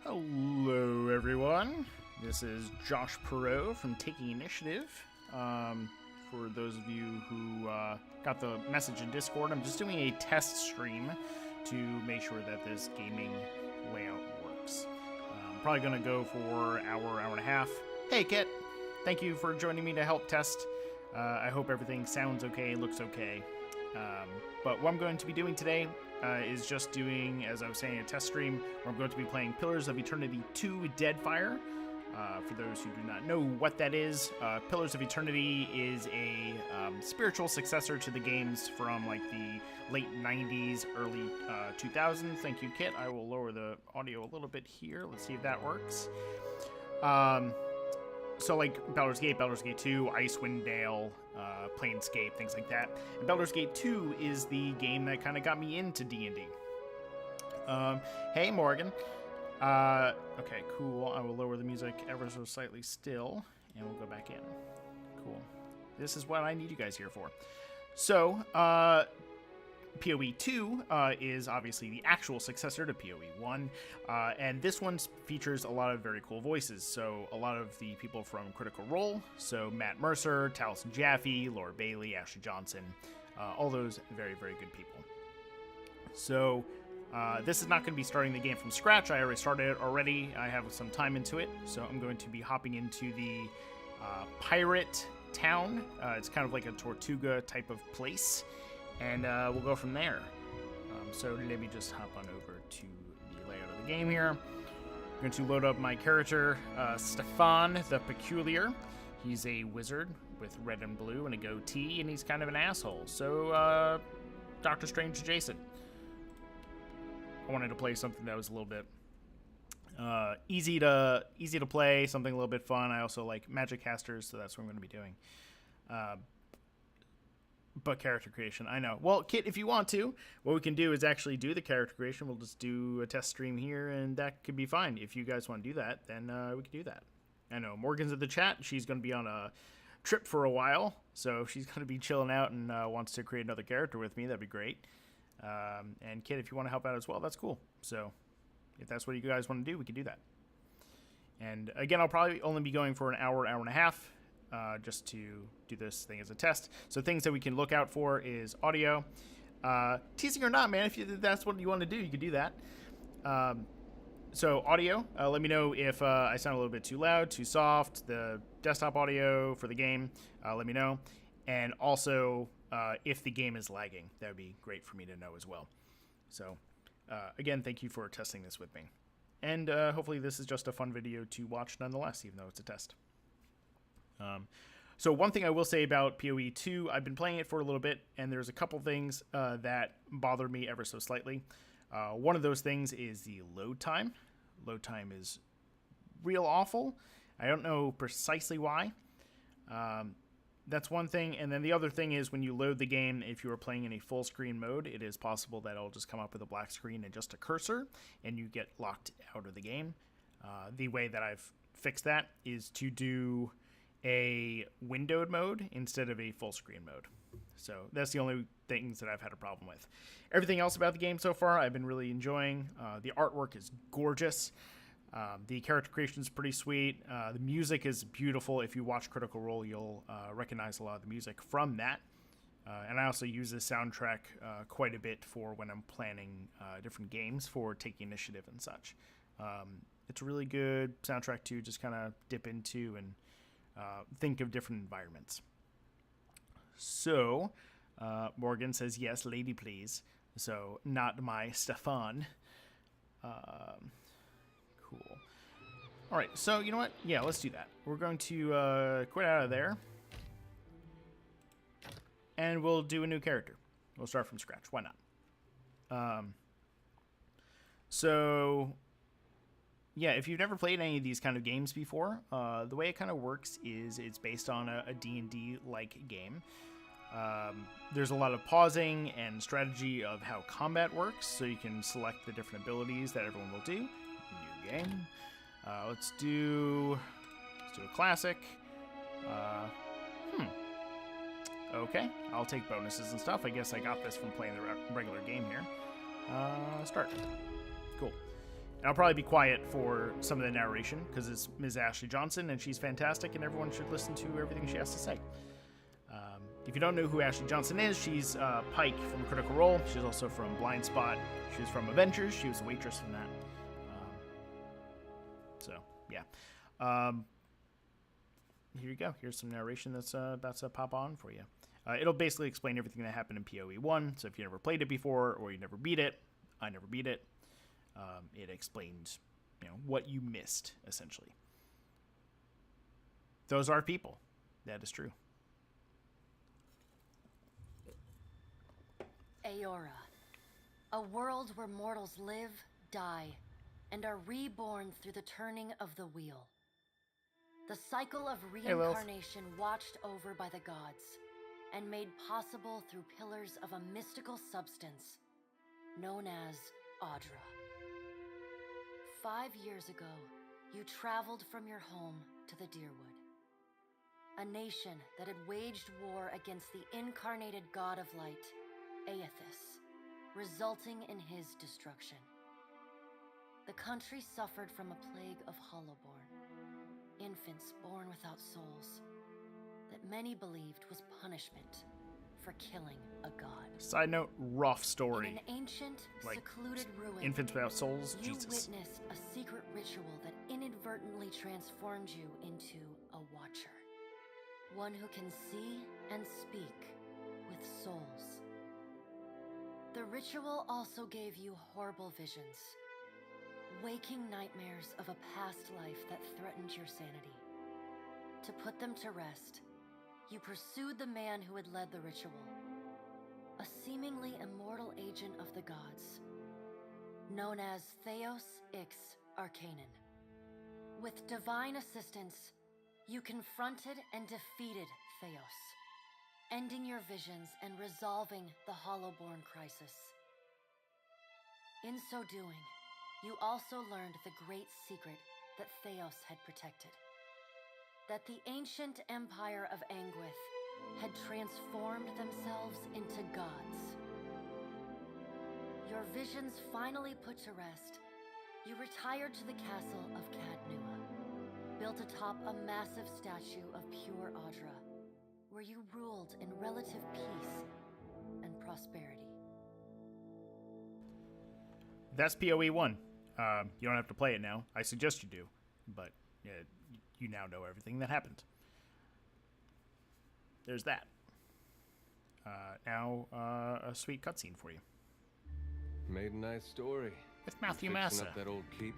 Hello, everyone. This is Josh Perault from Taking Initiative. For those of you who got the message in Discord, I'm just doing a test stream to make sure that this gaming layout works. I'm probably going to go for an hour and a half. Hey, Kit. Thank you for joining me to help test. I hope everything sounds okay, looks okay. But what I'm going to be doing today is just doing, as I was saying, a test stream where I'm going to be playing Pillars of Eternity 2 Deadfire. For those who do not know what that is, Pillars of Eternity is a spiritual successor to the games from like the late 90s, early 2000s. Thank you, Kit. I will lower the audio a little bit here. Let's see if that works. So like Baldur's Gate 2, Icewind Dale, Planescape, things like that. And Baldur's Gate 2 is the game that kind of got me into D&D. Hey, Morgan. Okay, cool. I will lower the music ever so slightly still, and we'll go back in. Cool. This is what I need you guys here for. So, PoE 2 is obviously the actual successor to PoE 1, and this one features a lot of very cool voices. So a lot of the people from Critical Role, so Matt Mercer, Taliesin Jaffe, Laura Bailey, Ashley Johnson, all those very, very good people. So this is not going to be starting the game from scratch. I already started it already. I have some time into it, so I'm going to be hopping into the pirate town. It's kind of like a Tortuga type of place. And we'll go from there. So let me just hop on over to the layout of the game here. I'm going to load up my character, Stefan the Peculiar. He's a wizard with red and blue and a goatee, and he's kind of an asshole. So, Doctor Strange adjacent. I wanted to play something that was a little bit easy to play, something a little bit fun. I also like magic casters, so that's what I'm going to be doing. But character creation, I know. Well, Kit, if you want to, what we can do is actually do the character creation. We'll just do a test stream here, and that could be fine. If you guys want to do that, then we can do that. I know Morgan's in the chat. She's going to be on a trip for a while, so she's going to be chilling out and wants to create another character with me. That'd be great. And Kit, if you want to help out as well, that's cool. So if that's what you guys want to do, we can do that. And again, I'll probably only be going for an hour and a half. Just to do this thing as a test. So things that we can look out for is audio. Teasing or not, man, if that's what you want to do, you can do that. So audio, let me know if I sound a little bit too loud, too soft, the desktop audio for the game, let me know. And also, if the game is lagging, that would be great for me to know as well. So, again, thank you for testing this with me. And hopefully this is just a fun video to watch nonetheless, even though it's a test. So one thing I will say about PoE 2, I've been playing it for a little bit, and there's a couple things that bother me ever so slightly. One of those things is the load time. Load time is real awful. I don't know precisely why. That's one thing, and then the other thing is when you load the game, if you are playing in a full screen mode, it is possible that it'll just come up with a black screen and just a cursor, and you get locked out of the game. The way that I've fixed that is to do a windowed mode instead of a full screen mode. So that's the only things that I've had a problem with. Everything else about the game so far I've been really enjoying. The artwork is gorgeous. The character creation is pretty sweet. The music is beautiful. If you watch Critical Role, you'll recognize a lot of the music from that. And I also use this soundtrack quite a bit for when I'm planning different games for Taking Initiative and such. It's a really good soundtrack to just kind of dip into and think of different environments. So, Morgan says, yes, lady, please. So, not my Stefan. Cool. All right, so you know what? Yeah, let's do that. We're going to quit out of there. And we'll do a new character. We'll start from scratch. Why not? Yeah, if you've never played any of these kind of games before, the way it kind of works is it's based on a D&D-like game. There's a lot of pausing and strategy of how combat works, so you can select the different abilities that everyone will do. New game. Let's do a classic. Okay, I'll take bonuses and stuff. I guess I got this from playing the regular game here. Start. Cool. And I'll probably be quiet for some of the narration because it's Ms. Ashley Johnson and she's fantastic and everyone should listen to everything she has to say. If you don't know who Ashley Johnson is, she's Pike from Critical Role. She's also from Blind Spot. She was from Avengers. She was a waitress from that. So, yeah. Here you go. Here's some narration that's about to pop on for you. It'll basically explain everything that happened in PoE 1. So if you never played it before or you never beat it, I never beat it. It explains, what you missed, essentially. Those are people. That is true. Aora, a world where mortals live, die, and are reborn through the turning of the wheel. The cycle of reincarnation watched over by the gods, and made possible through pillars of a mystical substance known as Audra. 5 years ago, you traveled from your home to the Deerwood, a nation that had waged war against the incarnated god of light, Aethys, resulting in his destruction. The country suffered from a plague of Hollowborn, infants born without souls, that many believed was punishment for killing a god. Side note, rough story. In an ancient, secluded ruin, infants without souls, you Jesus. witnessed a secret ritual that inadvertently transformed you into a watcher. One who can see and speak with souls. The ritual also gave you horrible visions, waking nightmares of a past life that threatened your sanity. To put them to rest, you pursued the man who had led the ritual, a seemingly immortal agent of the gods, known as Theos Ix Arcanon. With divine assistance, you confronted and defeated Theos, ending your visions and resolving the Hollowborn crisis. In so doing, you also learned the great secret that Theos had protected. That the ancient empire of Anguith had transformed themselves into gods. Your visions finally put to rest, you retired to the castle of Cadnua, built atop a massive statue of pure Audra, where you ruled in relative peace and prosperity. That's PoE 1. You don't have to play it now. I suggest you do, but you now know everything that happened. There's that. Now, a sweet cutscene for you. Made a nice story. With Matthew Fixing Massa. up that old keep,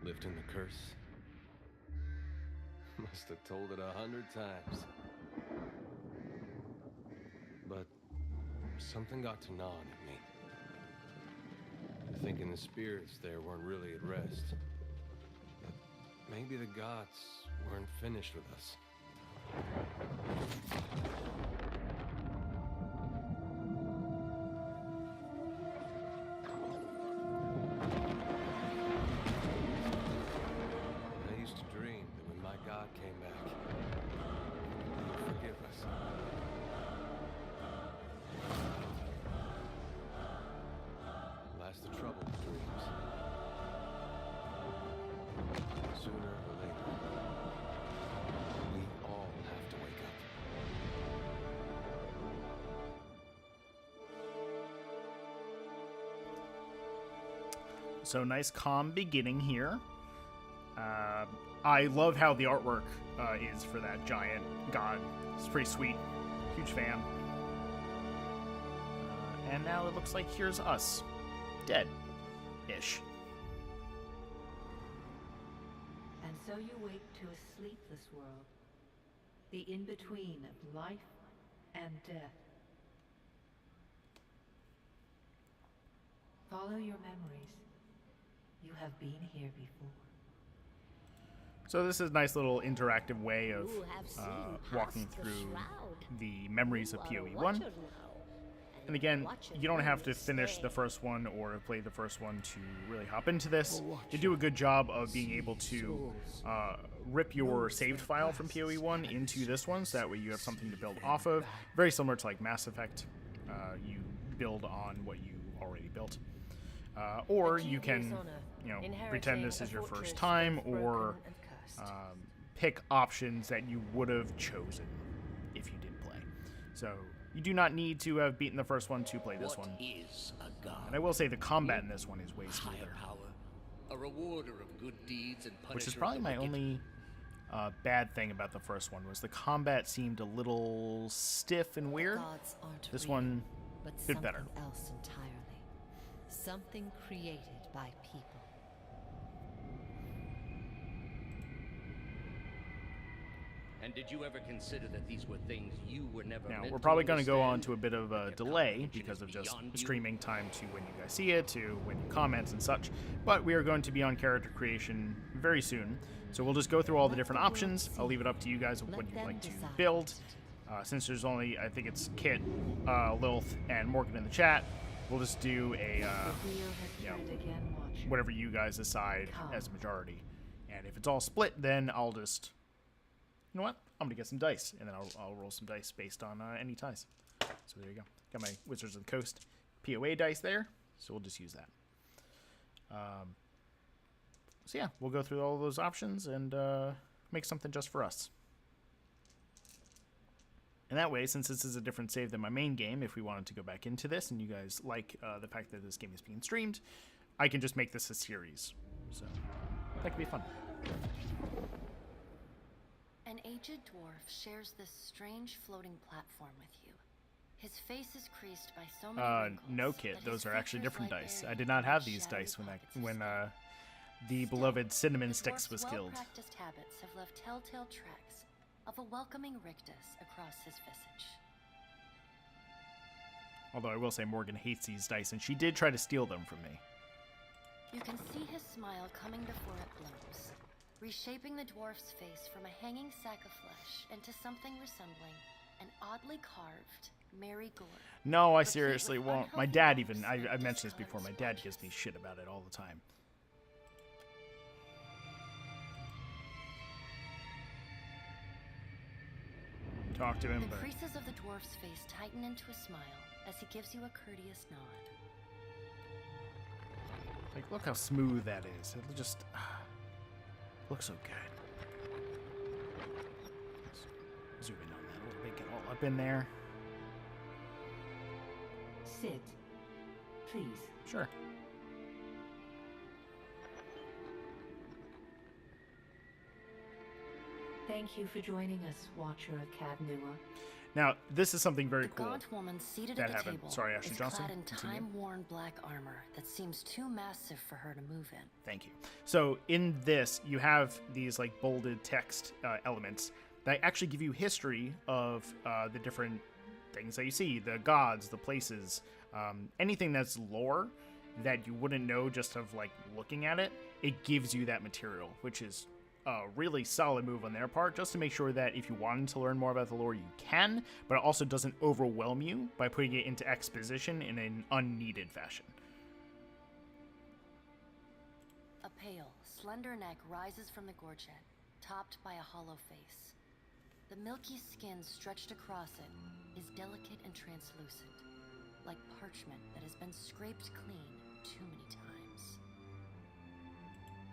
lifting the curse. Must have told it 100 times. But something got to gnawing at me. Thinking the spirits there weren't really at rest. That maybe the gods weren't finished with us. I used to dream that when my God came back, he would forgive us. Last the trouble with dreams. Sooner or later, we all have to wake up. So nice calm beginning here. I love how the artwork is for that giant god. It's pretty sweet. Huge fan. And now it looks like here's us. Dead-ish. And so you wake to a sleepless world, the in-between of life and death. Follow your memories. You have been here before. So this is a nice little interactive way of walking through the memories of PoE 1. And again, you don't have to finish the first one or play the first one to really hop into this. You do a good job of being able to rip your saved file from PoE 1 into this one, so that way you have something to build off of. Very similar to like Mass Effect. You build on what you already built. Or you can pretend this is your first time, or pick options that you would have chosen if you did play. So you do not need to have beaten the first one to play this one. Is a god? And I will say the combat in this one is way smoother, Power, a rewarder of good deeds and which is punisher probably of the my wicked. only bad thing about the first one, was the combat seemed a little stiff and weird. Gods aren't This real, one but did something better. else entirely. Something created by people. And did you ever consider that these were things you were never Now, meant we're probably to going to go on understand? to a bit of a That their delay comprehension because is of just beyond you? streaming time to when you guys see it, to when you comment and such. But we are going to be on character creation very soon. So we'll just go through all the different options. I'll leave it up to you guys what you'd like to build. Since there's only, I think it's Kit, Lilith, and Morgan in the chat, we'll just do a, The wheel has you know, turned again, Watcher. whatever you guys decide as a majority. And if it's all split, then I'll just, you know what? I'm going to get some dice, and then I'll roll some dice based on any ties. So there you go. Got my Wizards of the Coast POA dice there, so we'll just use that. So yeah, we'll go through all those options and make something just for us. And that way, since this is a different save than my main game, if we wanted to go back into this and you guys like the fact that this game is being streamed, I can just make this a series. So that could be fun. An aged dwarf shares this strange floating platform with you. His face is creased by so many wrinkles No, Kit, that those his are actually features different lie dice. buried I did not in have these shadowy dice pockets of when skin. the Still, beloved Cinnamon the Sticks dwarf's was killed. well-practiced habits have left telltale tracks of a welcoming rictus across his visage. Although I will say Morgan hates these dice, and she did try to steal them from me. You can see his smile coming before it blooms, reshaping the dwarf's face from a hanging sack of flesh into something resembling an oddly carved marigold. No, I Replete seriously with won't. My unhealthy dad bumps even, and I've mentioned this before, discolored my dad gives splotches. me shit about it all the time. Talk to him, The but creases of the dwarf's face tighten into a smile as he gives you a courteous nod. like, look how smooth that is. It just looks so good. Let's zoom in on that a little bit, get all up in there. Sit. Please. Sure. Thank you for joining us, Watcher of Cadnua. Now, this is something very The cool. gaunt woman seated that at the happened. table Sorry, Ashley is Johnson, clad in continue. time-worn black armor that seems too massive for her to move in. Thank you. So in this, you have these like bolded text elements that actually give you history of the different things that you see, the gods, the places, anything that's lore that you wouldn't know just of like looking at it. It gives you that material, which is a really solid move on their part, just to make sure that if you wanted to learn more about the lore, you can, but it also doesn't overwhelm you by putting it into exposition in an unneeded fashion. A pale, slender neck rises from the gorget, topped by a hollow face. The milky skin stretched across it is delicate and translucent, like parchment that has been scraped clean too many times.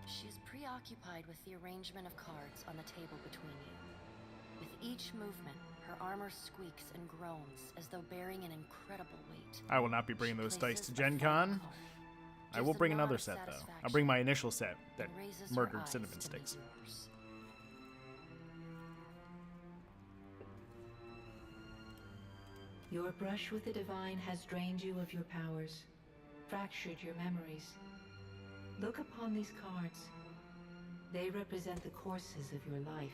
She is preoccupied with the arrangement of cards on the table between you. With each movement, her armor squeaks and groans as though bearing an incredible weight. I will not be bringing She those dice places to a Gen final Con. card, I gives will a bring nod another of set, though. I'll satisfaction, bring my initial set that and raises her murdered eyes Cinnamon to Sticks. meet yours. Your brush with the divine has drained you of your powers, fractured your memories. Look upon these cards. They represent the courses of your life.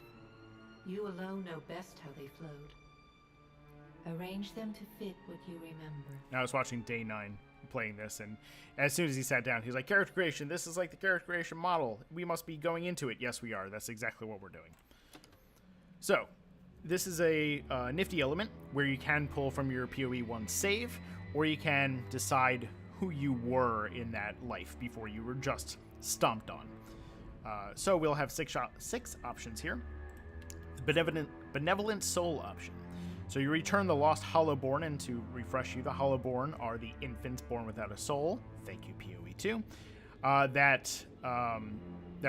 You alone know best how they flowed. Arrange them to fit what you remember. I was watching Day 9 playing this, and as soon as he sat down, he's like, character creation, this is like the character creation model. We must be going into it. Yes, we are. That's exactly what we're doing. So, this is a nifty element where you can pull from your PoE 1 save, or you can decide who you were in that life before you were just stomped on. So we'll have six options here. The Benevolent Soul option. So you return the Lost Hollowborn, and to refresh you, the Hollowborn are the infants born without a soul. Thank you, PoE 2. That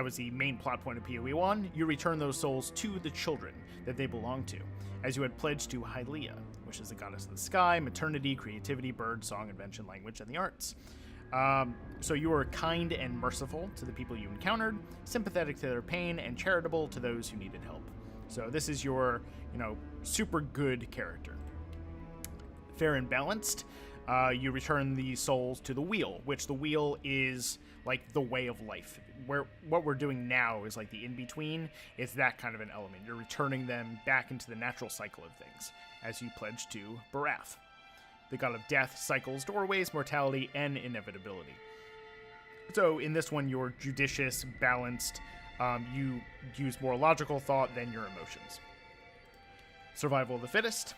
was the main plot point of PoE 1. You return those souls to the children that they belong to, as you had pledged to Hylia, which is the goddess of the sky, maternity, creativity, bird, song, invention, language, and the arts. So you were kind and merciful to the people you encountered, sympathetic to their pain, and charitable to those who needed help. So this is your, super good character. Fair and balanced. You return the souls to the wheel, which the wheel is like the way of life. What we're doing now is like the in-between. It's that kind of an element. You're returning them back into the natural cycle of things, as you pledge to Barath, the god of death, cycles, doorways, mortality, and inevitability. So in this one, you're judicious, balanced. You use more logical thought than your emotions. Survival of the fittest.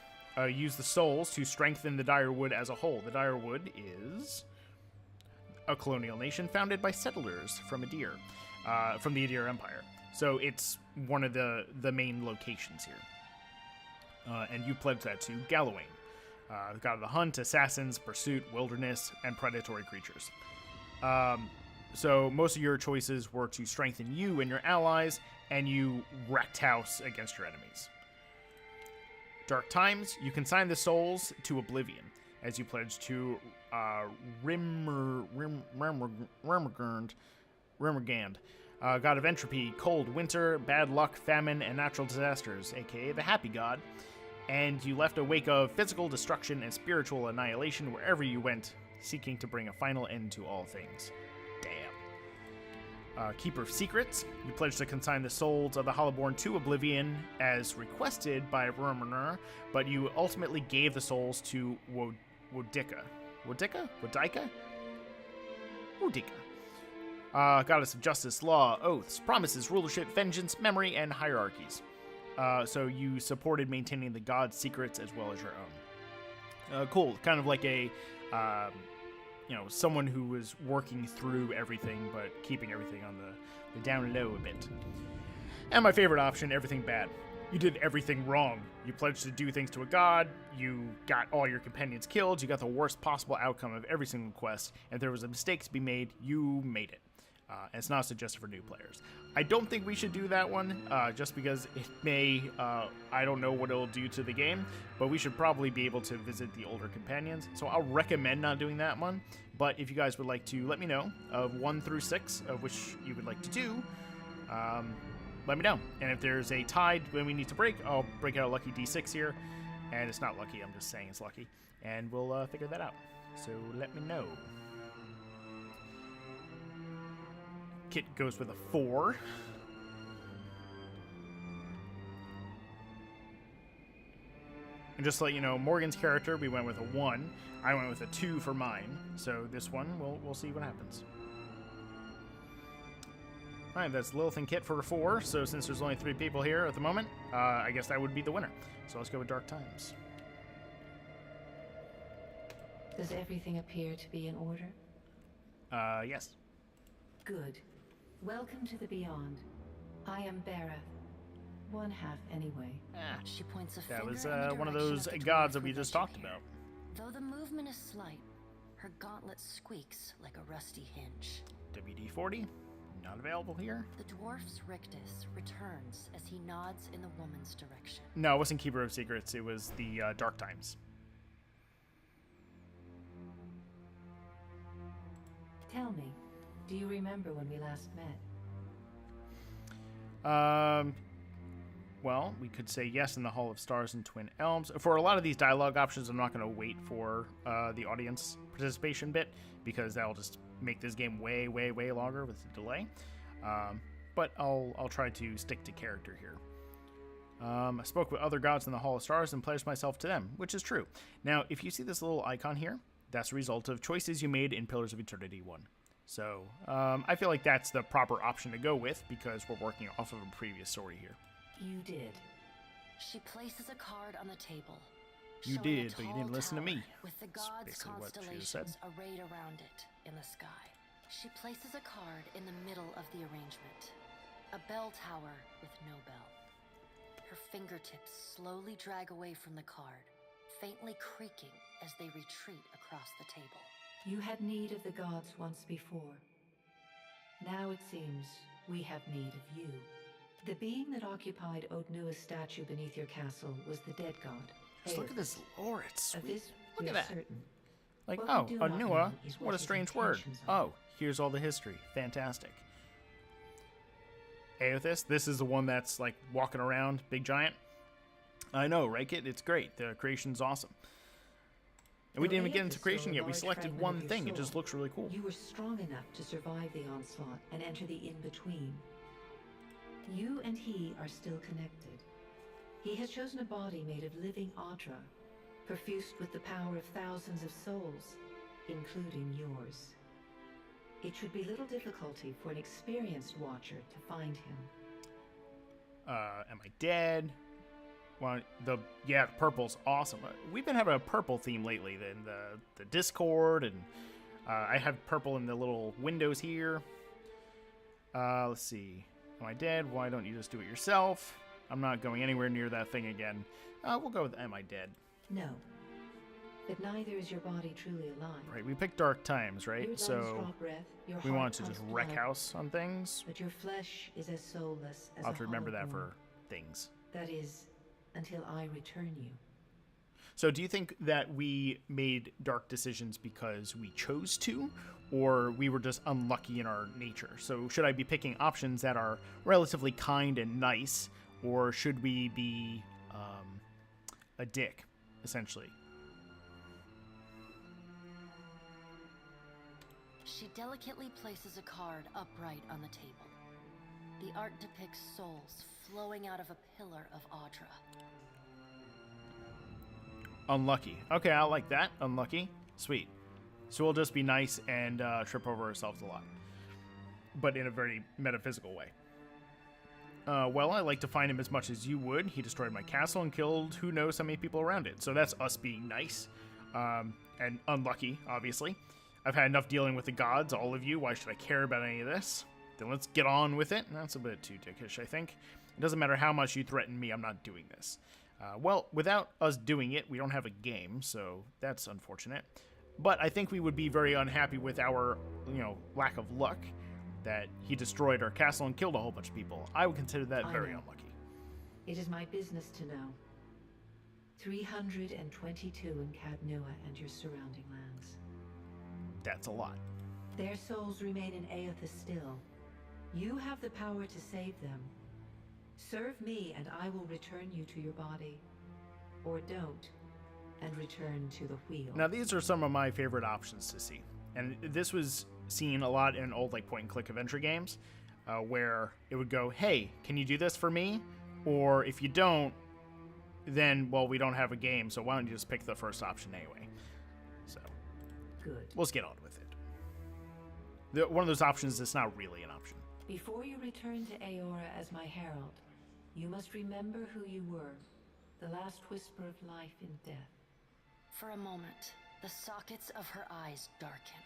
Use the souls to strengthen the Direwood as a whole. The Direwood is a colonial nation founded by settlers from Adir, from the Adir Empire. So it's one of the main locations here. And you pledge that to Gallowayne, the god of the hunt, assassins, pursuit, wilderness, and predatory creatures. So most of your choices were to strengthen you and your allies, and you wrecked house against your enemies. Dark Times, you consign the souls to Oblivion, as you pledge to Rimmergand, god of entropy, cold, winter, bad luck, famine, and natural disasters, aka the Happy God. And you left a wake of physical destruction and spiritual annihilation wherever you went, seeking to bring a final end to all things. Damn. Keeper of Secrets, you pledge to consign the souls of the Hollowborn to Oblivion as requested by Romanur, but you ultimately gave the souls to Wodika. Goddess of justice, law, oaths, promises, rulership, vengeance, memory, and hierarchies. So you supported maintaining the god's secrets as well as your own. Cool. Kind of like a, someone who was working through everything, but keeping everything on the down low a bit. And my favorite option, everything bad. You did everything wrong. You pledged to do things to a god, you got all your companions killed, you got the worst possible outcome of every single quest, and if there was a mistake to be made, you made it. And it's not suggested for new players. I don't think we should do that one, just because it may, I don't know what it'll do to the game, but we should probably be able to visit the older companions, so I'll recommend not doing that one. But if you guys would like to let me know of 1 through 6 of which you would like to do, let me know. And if there's a tide when we need to break, I'll break out a lucky D6 here. And it's not lucky, I'm just saying it's lucky. And we'll figure that out. So let me know. Kit goes with a 4. And just to let you know, Morgan's character, we went with a 1. I went with a 2 for mine. So this one, we'll see what happens. Alright, that's Lilith and Kit for a 4. So since there's only 3 people here at the moment, I guess that would be the winner. So let's go with Dark Times. Does everything appear to be in order? Yes. Good. Welcome to the Beyond. I am Berath. One half, anyway. She points a That finger was in the one of direction those the gods dwarf that we who just led you talked here. about. Though the movement is slight, her gauntlet squeaks like a rusty hinge. WD-40, not available here. The dwarf's rictus returns as he nods in the woman's direction. No, it wasn't Keeper of Secrets. It was the Dark Times. Tell me, do you remember when we last met? Well, we could say yes in the Hall of Stars and Twin Elms. For a lot of these dialogue options, I'm not going to wait for the audience participation bit, because that'll just make this game way, way, way longer with the delay. But I'll try to stick to character here. I spoke with other gods in the Hall of Stars and pledged myself to them, which is true. Now, if you see this little icon here, that's a result of choices you made in Pillars of Eternity 1. So, I feel like that's the proper option to go with, because we're working off of a previous story here. You did. She places a card on the table. You showing a did, but you tall didn't listen to tower me. With the That's gods' basically what she just said. constellations arrayed around it in the sky. She places a card in the middle of the arrangement. A bell tower with no bell. Her fingertips slowly drag away from the card, faintly creaking as they retreat across the table. You had need of the gods once before. Now it seems we have need of you. The being that occupied Odnua's statue beneath your castle was the dead god. Just look at this lore. It's Of sweet. this, Look we at are that. certain. Like, What oh, we do not know Anua, is what a his strange word. intentions are. Oh, here's all the history. Fantastic. Aothis, this is the one that's, like, walking around, big giant. I know, right, Kit? It's great. The creation's awesome. And we Though didn't even get Aothis into stole creation a yet. We large selected fragment one of your thing. It soul, just looks really cool. You were strong enough to survive the onslaught and enter the in-between. You and he are still connected. He has chosen a body made of living Audra, perfused with the power of thousands of souls, including yours. It should be little difficulty for an experienced watcher to find him. Am I dead? Well, the purple's awesome. We've been having a purple theme lately. In the Discord, and I have purple in the little windows here. Let's see. Am I dead? Why don't you just do it yourself? I'm not going anywhere near that thing again. We'll go with Am I Dead? No. But neither is your body truly alive. Right, we picked dark times, right? Your lungs So draw breath, your we heart want to just pumps wreck blood, house on things. But your flesh is as soulless as I'll have to a remember that hollow for bone. things. That is, until I return you. So do you think that we made dark decisions because we chose to, or we were just unlucky in our nature? So should I be picking options that are relatively kind and nice, or should we be a dick, essentially? She delicately places a card upright on the table. The art depicts souls flowing out of a pillar of Audra. Unlucky. Okay, I like that. Unlucky. Sweet. So we'll just be nice and trip over ourselves a lot. But in a very metaphysical way. Well, I like to find him as much as you would. He destroyed my castle and killed who knows how many people around it. So that's us being nice. And unlucky, obviously. I've had enough dealing with the gods, all of you. Why should I care about any of this? Then let's get on with it. That's a bit too dickish, I think. It doesn't matter how much you threaten me, I'm not doing this. Well, without us doing it, we don't have a game, so that's unfortunate. But I think we would be very unhappy with our, lack of luck that he destroyed our castle and killed a whole bunch of people. I would consider that I very know. unlucky. It is my business to know. 322 in Cadnua and your surrounding lands. That's a lot. Their souls remain in Aothis still. You have the power to save them. Serve me and I will return you to your body. Or don't, and return to the wheel. Now, these are some of my favorite options to see. And this was seen a lot in old point-and-click adventure games, where it would go, hey, can you do this for me? Or if you don't, then, well, we don't have a game, so why don't you just pick the first option anyway? So, Good. let's get on with it. One of those options that's not really an option. Before you return to Aora as my herald, you must remember who you were. The last whisper of life in death. For a moment, the sockets of her eyes darken,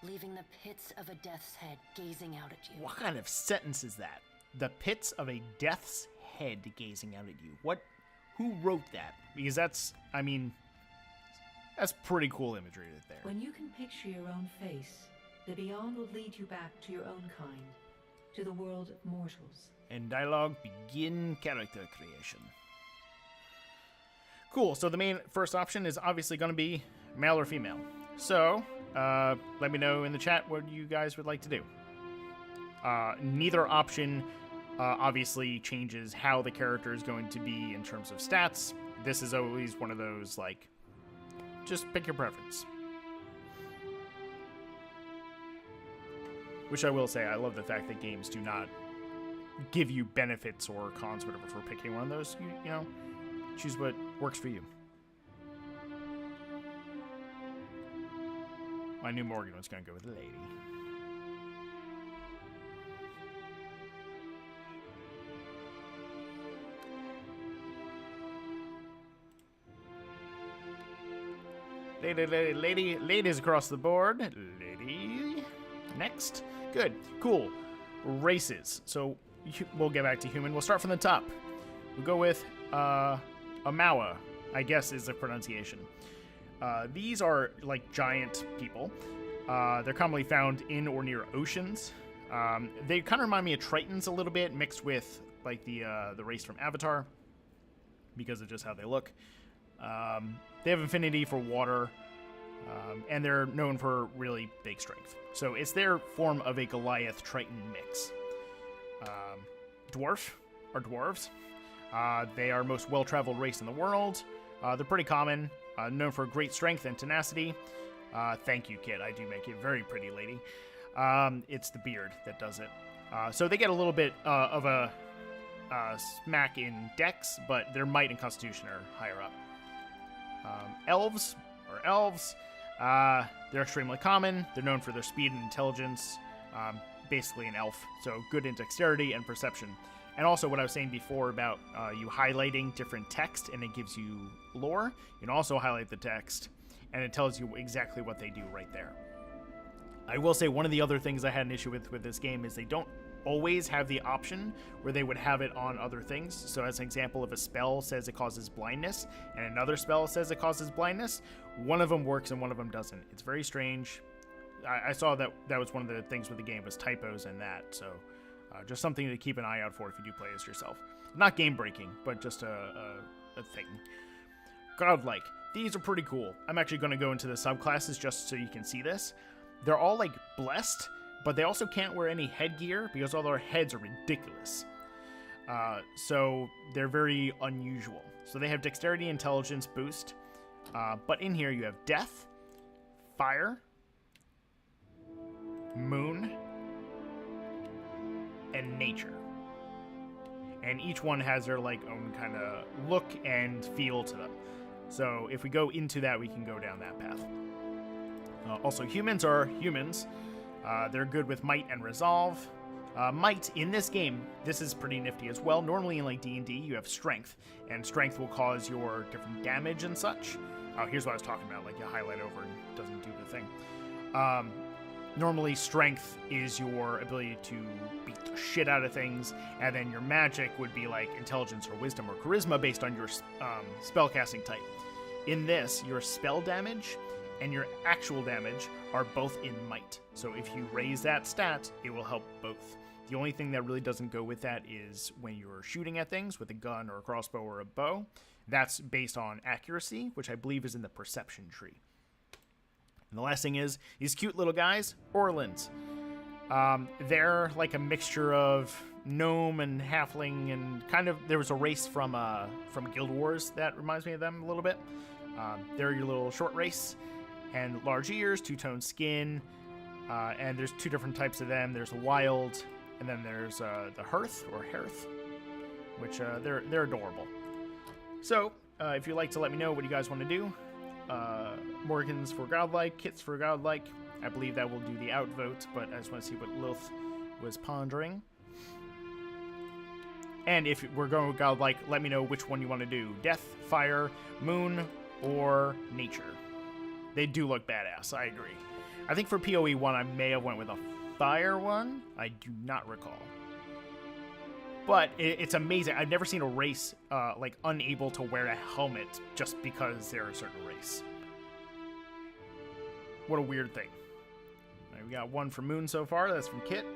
leaving the pits of a death's head gazing out at you. What kind of sentence is that? The pits of a death's head gazing out at you. Who wrote that? Because that's pretty cool imagery right there. When you can picture your own face, the beyond will lead you back to your own kind, to the world of mortals. And dialogue begin character creation. Cool, so the main first option is obviously going to be male or female. So, let me know in the chat what you guys would like to do. Neither option obviously changes how the character is going to be in terms of stats. This is always one of those, just pick your preference. Which I will say, I love the fact that games do not give you benefits or cons, whatever, for picking one of those. You know, choose what works for you. I knew Morgan was going to go with the lady. Ladies across the board. Lady. Next. Good. Cool. Races. So we'll get back to human. We'll start from the top. We'll go with Amawa, I guess is the pronunciation. These are like giant people. They're commonly found in or near oceans. They kind of remind me of Tritons a little bit, mixed with like the race from Avatar, because of just how they look. They have affinity for water, and they're known for really big strength. So it's their form of a Goliath Triton mix. Dwarf are dwarves. They are most well-traveled race in the world. They're pretty common, known for great strength and tenacity. Thank you, kid. I do make it very pretty, lady. It's the beard that does it. So they get a little bit of a smack in dex, but their might and constitution are higher up. Elves. They're extremely common. They're known for their speed and intelligence. Basically an elf, so good in dexterity and perception. And also what I was saying before about you highlighting different text and it gives you lore. You can also highlight the text and it tells you exactly what they do right there. I will say one of the other things I had an issue with this game is they don't always have the option where they would have it on other things. So as an example, if a spell says it causes blindness and another spell says it causes blindness, one of them works and one of them doesn't. It's very strange. I saw that was one of the things with the game was typos and that. So just something to keep an eye out for if you do play as yourself. Not game breaking, but just a thing. Godlike. These are pretty cool. I'm actually going to go into the subclasses just so you can see this. They're all like blessed, but they also can't wear any headgear because all their heads are ridiculous. So they're very unusual. So they have dexterity, intelligence boost. But in here you have death, fire, moon, and nature. And each one has their like own kind of look and feel to them. So if we go into that, we can go down that path. Also, humans are humans. They're good with might and resolve. Might in this game, this is pretty nifty as well. Normally in like D&D, you have strength, and strength will cause your different damage and such. Oh, here's what I was talking about. Like you highlight over and it doesn't do the thing. Normally, strength is your ability to beat the shit out of things, and then your magic would be like intelligence or wisdom or charisma based on your spellcasting type. In this, your spell damage and your actual damage are both in might. So if you raise that stat, it will help both. The only thing that really doesn't go with that is when you're shooting at things with a gun or a crossbow or a bow. That's based on accuracy, which I believe is in the perception tree. And the last thing is, these cute little guys, Orlins. They're like a mixture of gnome and halfling, and kind of, there was a race from Guild Wars that reminds me of them a little bit. They're your little short race, and large ears, two-tone skin, and there's two different types of them. There's a wild, and then there's the hearth, or hearth, which they're adorable. So, if you'd like to let me know what you guys want to do, Morgans for Godlike, Kits for Godlike. I believe that will do the outvote, but I just want to see what Lilith was pondering. And if we're going with Godlike, let me know which one you want to do. Death, fire, moon, or nature. They do look badass, I agree. I think for PoE 1, I may have went with a fire one. I do not recall. But it's amazing. I've never seen a race like unable to wear a helmet just because they're a certain race. What a weird thing. All right, we got one from Moon so far. That's from Kit.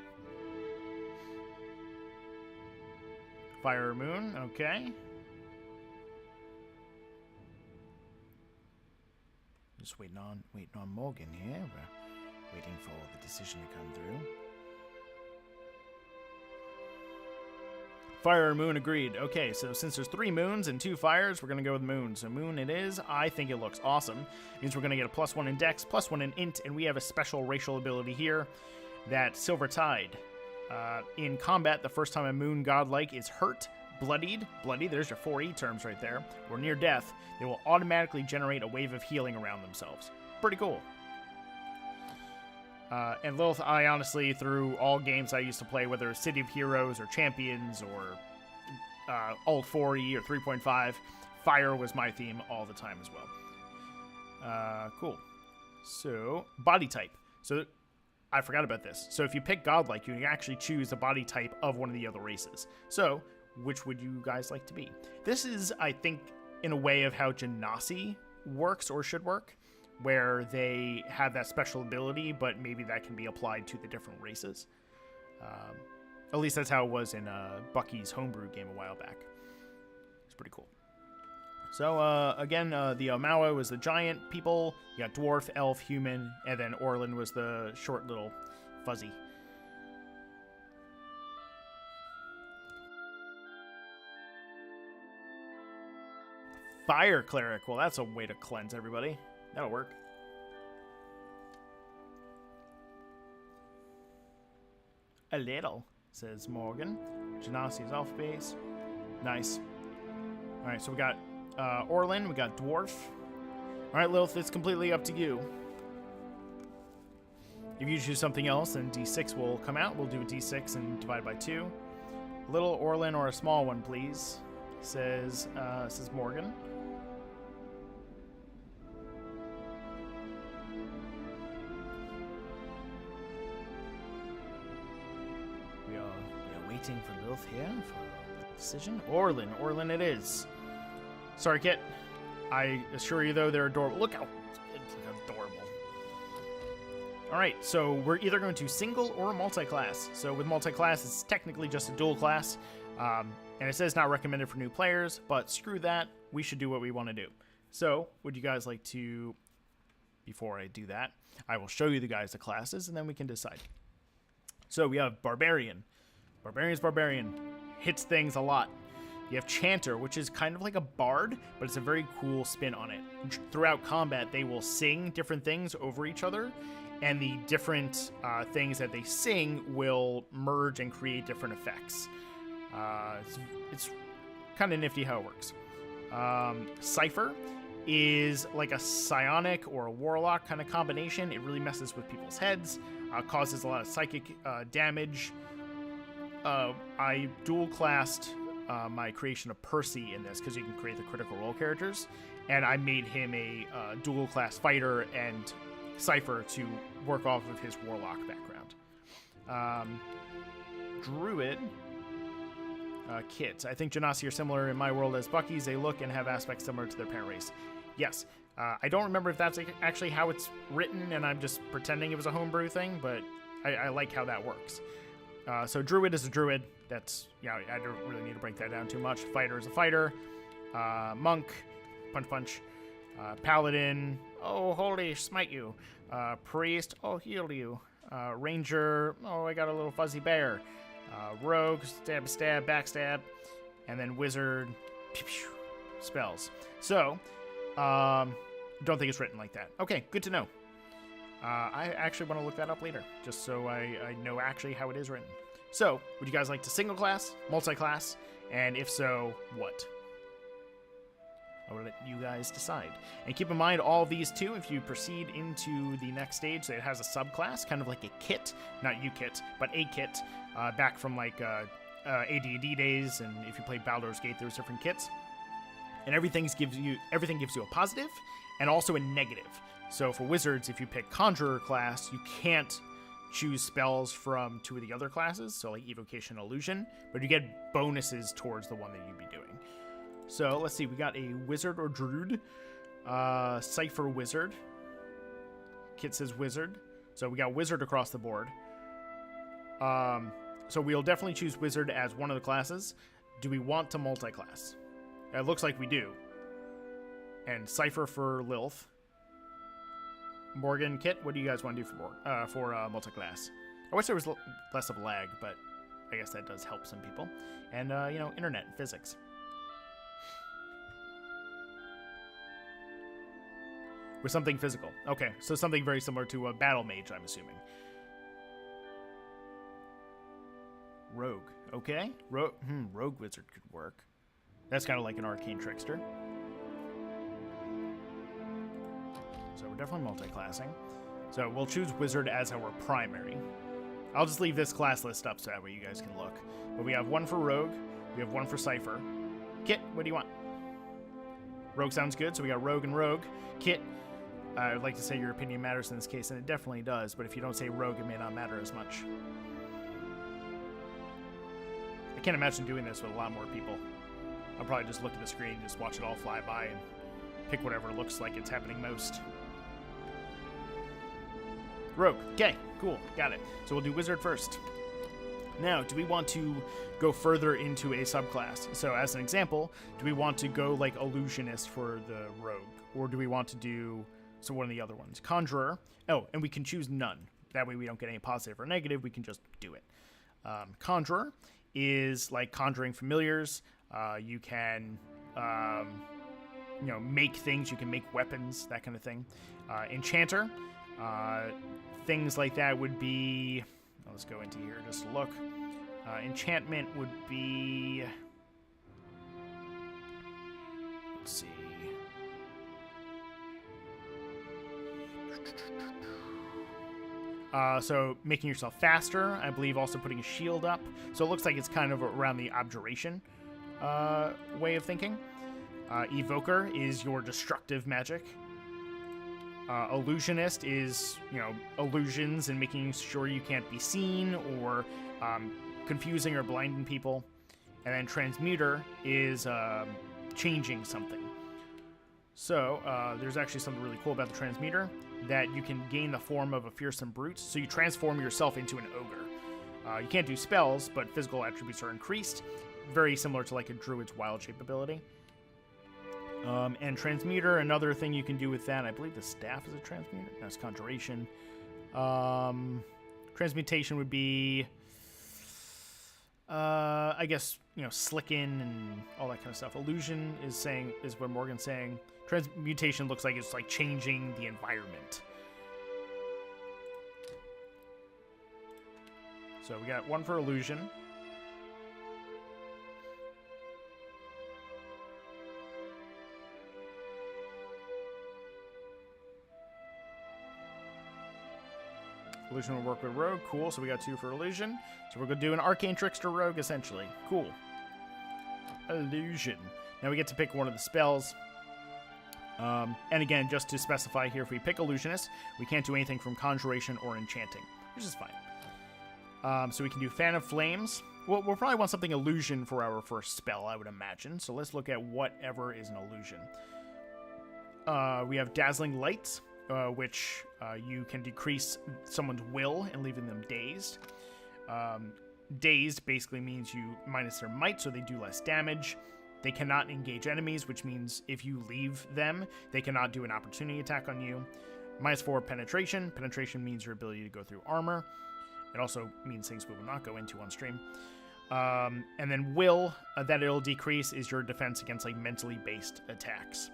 Fire Moon. Okay. Just waiting on Morgan here. We're waiting for the decision to come through. Fire or Moon, agreed. Okay, so since there's 3 moons and 2 fires, we're going to go with Moon. So Moon it is. I think it looks awesome. It means we're going to get a +1 in Dex, +1 in Int, and we have a special racial ability here, that Silver Tide. In combat, the first time a Moon Godlike is hurt, bloodied, there's your 4 E terms right there, or near death, they will automatically generate a wave of healing around themselves. Pretty cool. And Lilith, I honestly, through all games I used to play, whether it's City of Heroes or Champions or Alt 4E or 3.5, fire was my theme all the time as well. Cool. So, body type. So, I forgot about this. So, if you pick Godlike, you can actually choose the body type of one of the other races. So, which would you guys like to be? This is, I think, in a way of how Genasi works or should work, where they have that special ability, but maybe that can be applied to the different races. At least that's how it was in Bucky's homebrew game a while back. It's pretty cool. So, again, the Omawa was the giant people. You got dwarf, elf, human, and then Orlin was the short little fuzzy. Fire cleric. Well, that's a way to cleanse everybody. That'll work. A little, says Morgan. Genasi's off base. Nice. All right, so we got Orlin, we got dwarf. All right, Lilith, it's completely up to you. If you choose something else, then D6 will come out. We'll do a D6 and divide by 2. Little Orlin or a small one, please, says Morgan. We are waiting for Lilith here for the decision. Orlin it is. Sorry, Kit. I assure you, though, they're adorable. Look how adorable. All right, so we're either going to single or multi-class. So with multi-class, it's technically just a dual class. And it says not recommended for new players, but screw that. We should do what we want to do. So would you guys like to, before I do that, I will show you the guys the classes, and then we can decide. So we have Barbarian. Barbarian. Hits things a lot. You have Chanter, which is kind of like a bard, but it's a very cool spin on it. Throughout combat, they will sing different things over each other, and the different things that they sing will merge and create different effects. It's kind of nifty how it works. Cypher is like a psionic or a warlock kind of combination. It really messes with people's heads, causes a lot of psychic damage. I dual-classed my creation of Percy in this because you can create the critical role characters, and I made him a dual-class fighter and Cypher to work off of his warlock background. Druid. Kit. I think Genasi are similar in my world as Bucky's. They look and have aspects similar to their parent race. Yes. I don't remember if that's actually how it's written, and I'm just pretending it was a homebrew thing, but I like how that works. So Druid is a Druid. That's, I don't really need to break that down too much. Fighter is a fighter. Monk, punch. Paladin, oh, holy, smite you. Priest, oh, heal you. Ranger, oh, I got a little fuzzy bear. Rogue, stab, backstab. And then Wizard, pew, pew, spells. So, don't think it's written like that. Okay, good to know. I actually want to look that up later, just so I know actually how it is written. So, would you guys like to single class, multi-class, and if so, what? I will let you guys decide. And keep in mind, all of these too, if you proceed into the next stage, it has a subclass, kind of like a kit, not you kit, but a kit, back from like AD&D days, and if you played Baldur's Gate, there was different kits. And everything gives you a positive and also a negative. So for wizards, if you pick Conjurer class, you can't choose spells from 2 of the other classes, so like Evocation, Illusion, but you get bonuses towards the one that you'd be doing. So let's see, we got a Wizard or Druid, Cypher Wizard. Kit says Wizard, so we got Wizard across the board. So we'll definitely choose Wizard as one of the classes. Do we want to multi-class? It looks like we do. And Cypher for Lilith. Morgan, Kit, what do you guys want to do for multi-class? I wish there was less of a lag, but I guess that does help some people. And, internet and physics. With something physical. Okay, so something very similar to a battle mage, I'm assuming. Rogue. Okay. Rogue wizard could work. That's kind of like an arcane trickster. So we're definitely multi-classing. So we'll choose wizard as our primary. I'll just leave this class list up so that way you guys can look. But we have one for rogue. We have one for Cypher. Kit, what do you want? Rogue sounds good, so we got rogue and rogue. Kit, I would like to say your opinion matters in this case, and it definitely does, but if you don't say rogue, it may not matter as much. I can't imagine doing this with a lot more people. I'll probably just look at the screen, just watch it all fly by, and pick whatever looks like it's happening most. Rogue. Okay, cool. Got it. So we'll do wizard first. Now, do we want to go further into a subclass? So as an example, do we want to go like Illusionist for the Rogue? Or do we want to do, so one of the other ones, Conjurer. Oh, and we can choose none. That way we don't get any positive or negative, we can just do it. Conjurer is like conjuring familiars. You can, make things, you can make weapons, that kind of thing. Enchanter, things like that would be, let's go into here just to look. Enchantment would be, let's see. So making yourself faster, I believe also putting a shield up. So it looks like it's kind of around the abjuration way of thinking. Evoker is your destructive magic. Illusionist is, illusions and making sure you can't be seen or confusing or blinding people. And then Transmuter is changing something. So there's actually something really cool about the Transmuter, that you can gain the form of a fearsome brute. So you transform yourself into an ogre. You can't do spells, but physical attributes are increased. Very similar to like a druid's wild shape ability. And Transmuter, another thing you can do with that, I believe the staff is a Transmuter. That's Conjuration. Transmutation would be, I guess, Slicken and all that kind of stuff. Illusion is what Morgan's saying. Transmutation looks like it's like changing the environment. So we got one for Illusion. Illusion will work with Rogue. Cool. So we got 2 for Illusion. So we're going to do an Arcane Trickster Rogue, essentially. Cool. Illusion. Now we get to pick one of the spells. And again, just to specify here, if we pick Illusionist, we can't do anything from Conjuration or Enchanting, which is fine. So we can do Fan of Flames. We'll probably want something Illusion for our first spell, I would imagine. So let's look at whatever is an Illusion. We have Dazzling Lights, which you can decrease someone's will and leaving them dazed. Dazed basically means you minus their might, so they do less damage. They cannot engage enemies, which means if you leave them, they cannot do an opportunity attack on you. -4 penetration. Penetration means your ability to go through armor. It also means things we will not go into on stream. And then will, that it'll decrease, is your defense against like mentally based attacks.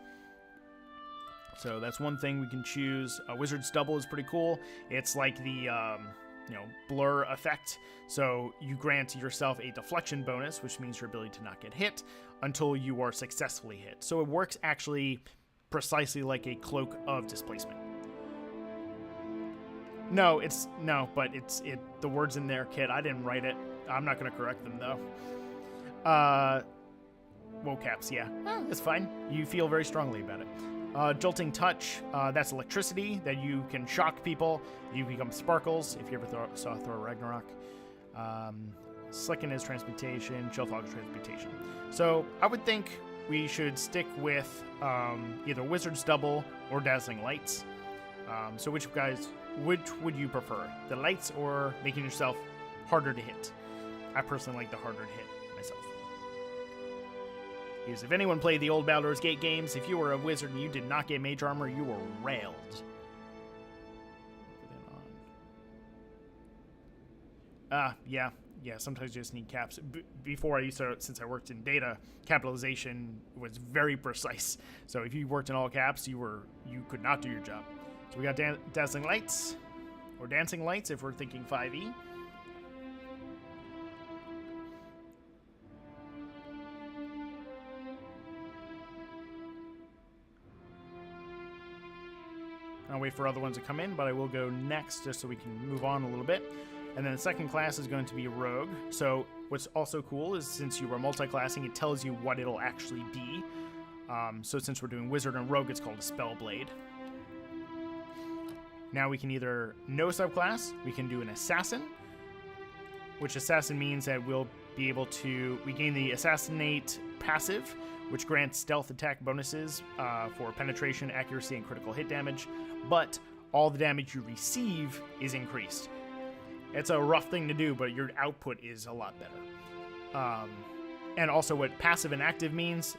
So that's one thing we can choose. Wizard's Double is pretty cool. It's like the blur effect. So you grant yourself a deflection bonus, which means your ability to not get hit until you are successfully hit. So it works actually precisely like a cloak of displacement. But the words in there, kid. I didn't write it. I'm not going to correct them though. Wocaps, yeah. It's fine. You feel very strongly about it. Jolting Touch, that's electricity that you can shock people. You become sparkles, if you ever saw Thor Ragnarok. Slicken is Transmutation, Chillfog is Transmutation. So I would think we should stick with either Wizard's Double or Dazzling Lights. So which would you prefer? The lights or making yourself harder to hit? I personally like the harder to hit myself. Because if anyone played the old Baldur's Gate games, if you were a wizard and you did not get mage armor, you were railed. Yeah, sometimes you just need caps. Before since I worked in data, capitalization was very precise. So if you worked in all caps, you could not do your job. So we got Dazzling Lights, or Dancing Lights if we're thinking 5e. I'll wait for other ones to come in, but I will go next just so we can move on a little bit. And then the second class is going to be Rogue. So what's also cool is since you are multi-classing, it tells you what it'll actually be. So since we're doing Wizard and Rogue, it's called a Spellblade. Now we can either no subclass, we can do an Assassin, which Assassin means that we gain the Assassinate passive, which grants stealth attack bonuses for penetration, accuracy, and critical hit damage, but all the damage you receive is increased. It's a rough thing to do, but your output is a lot better. And also what passive and active means,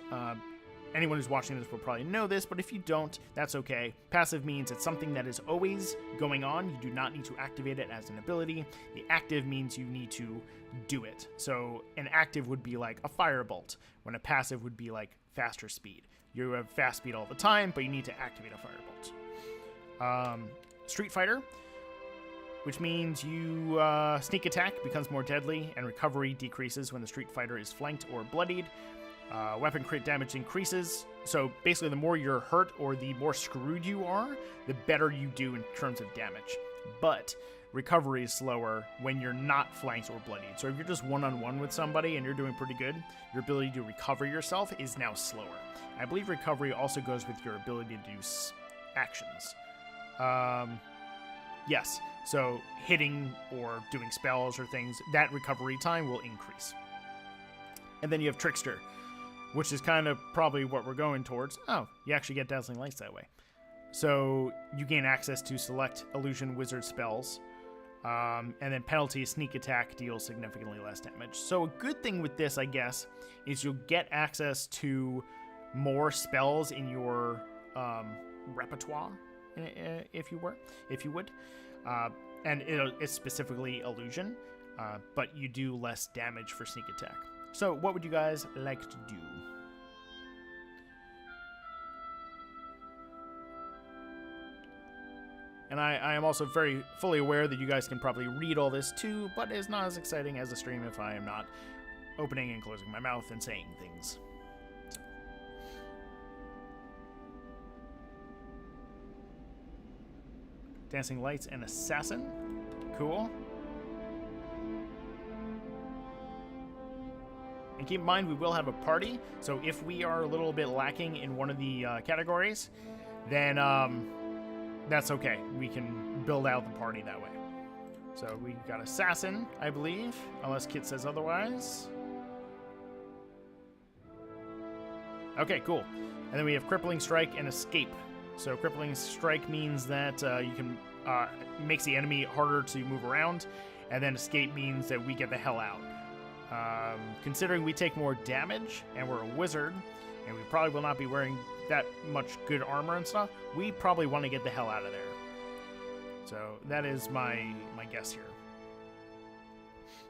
anyone who's watching this will probably know this, but if you don't, that's okay. Passive means it's something that is always going on. You do not need to activate it as an ability. The active means you need to do it. So an active would be like a firebolt, when a passive would be like faster speed. You have fast speed all the time, but you need to activate a firebolt. Street Fighter, which means you sneak attack becomes more deadly, and recovery decreases when the Street Fighter is flanked or bloodied. Weapon crit damage increases. So basically, the more you're hurt or the more screwed you are, the better you do in terms of damage. But recovery is slower when you're not flanked or bloodied. So if you're just one-on-one with somebody and you're doing pretty good, your ability to recover yourself is now slower. I believe recovery also goes with your ability to do actions. Yes, so hitting or doing spells or things, that recovery time will increase. And then you have Trickster, which is kind of probably what we're going towards. Oh, you actually get Dazzling Lights that way. So you gain access to select illusion wizard spells. And then penalty sneak attack deals significantly less damage. So a good thing with this, I guess, is you'll get access to more spells in your repertoire, if you would. And it's specifically illusion, but you do less damage for sneak attack. So what would you guys like to do? And I am also very fully aware that you guys can probably read all this too, but it's not as exciting as a stream if I am not opening and closing my mouth and saying things. So. Dancing Lights and Assassin. Cool. And keep in mind, we will have a party, so if we are a little bit lacking in one of the categories, then that's okay. We can build out the party that way. So we got Assassin, I believe, unless Kit says otherwise. Okay, cool. And then we have Crippling Strike and Escape. So Crippling Strike means that you can makes the enemy harder to move around, and then Escape means that we get the hell out. Considering we take more damage and we're a wizard, and we probably will not be wearing that much good armor and stuff, we probably want to get the hell out of there. So that is my guess here.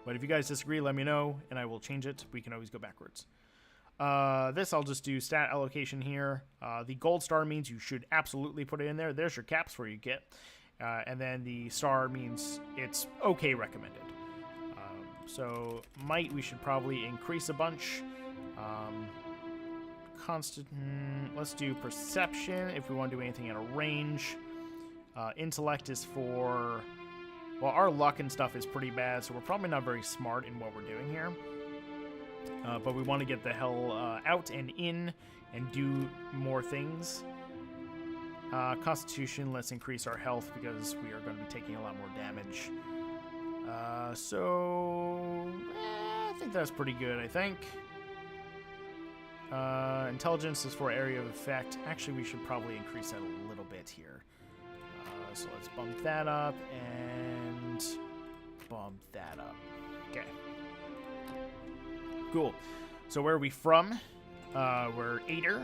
But if you guys disagree, let me know, and I will change it. We can always go backwards. This I'll just do stat allocation here. The gold star means you should absolutely put it in there. There's your caps where you get. And then the star means it's okay recommended. So might we should probably increase a bunch. Let's do perception if we want to do anything at a range. Intellect is for, well, our luck and stuff is pretty bad, so we're probably not very smart in what we're doing here. But we want to get the hell out and in and do more things. Constitution, let's increase our health because we are going to be taking a lot more damage. I think that's pretty good, I think. Intelligence is for area of effect. Actually, we should probably increase that a little bit here. So let's bump that up and bump that up. Okay. Cool. So where are we from? We're Ader,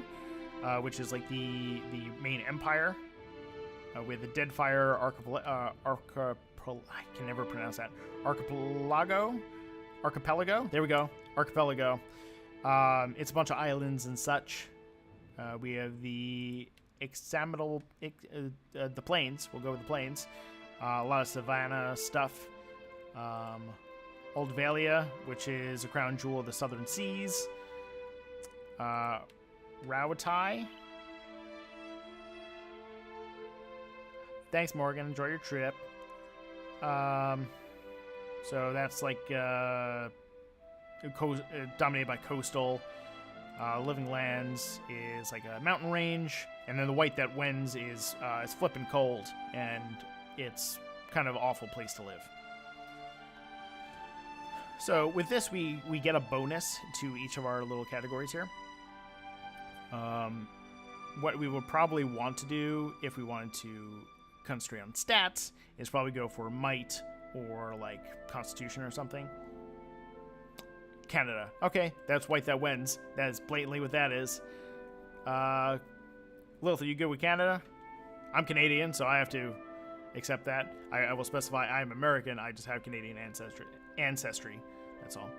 which is like the main empire. With the Deadfire I can never pronounce that. Archipelago? There we go. Archipelago. It's a bunch of islands and such. We have the the plains. We'll go with the plains. A lot of savannah stuff. Old Valia, which is a crown jewel of the southern seas. Rawatai. Thanks, Morgan. Enjoy your trip. So that's like dominated by coastal. Living Lands is like a mountain range, and then the White That Wins is it's flippin' cold, and it's kind of an awful place to live. So with this, we get a bonus to each of our little categories here. What we would probably want to do if we wanted to concentrate on stats is probably go for might or like Constitution or something. Canada. Okay, that's white that wins. That is blatantly what that is. Lilith, are you good with Canada? I'm Canadian, so I have to accept that. I will specify I'm American. I just have Canadian ancestry. That's all.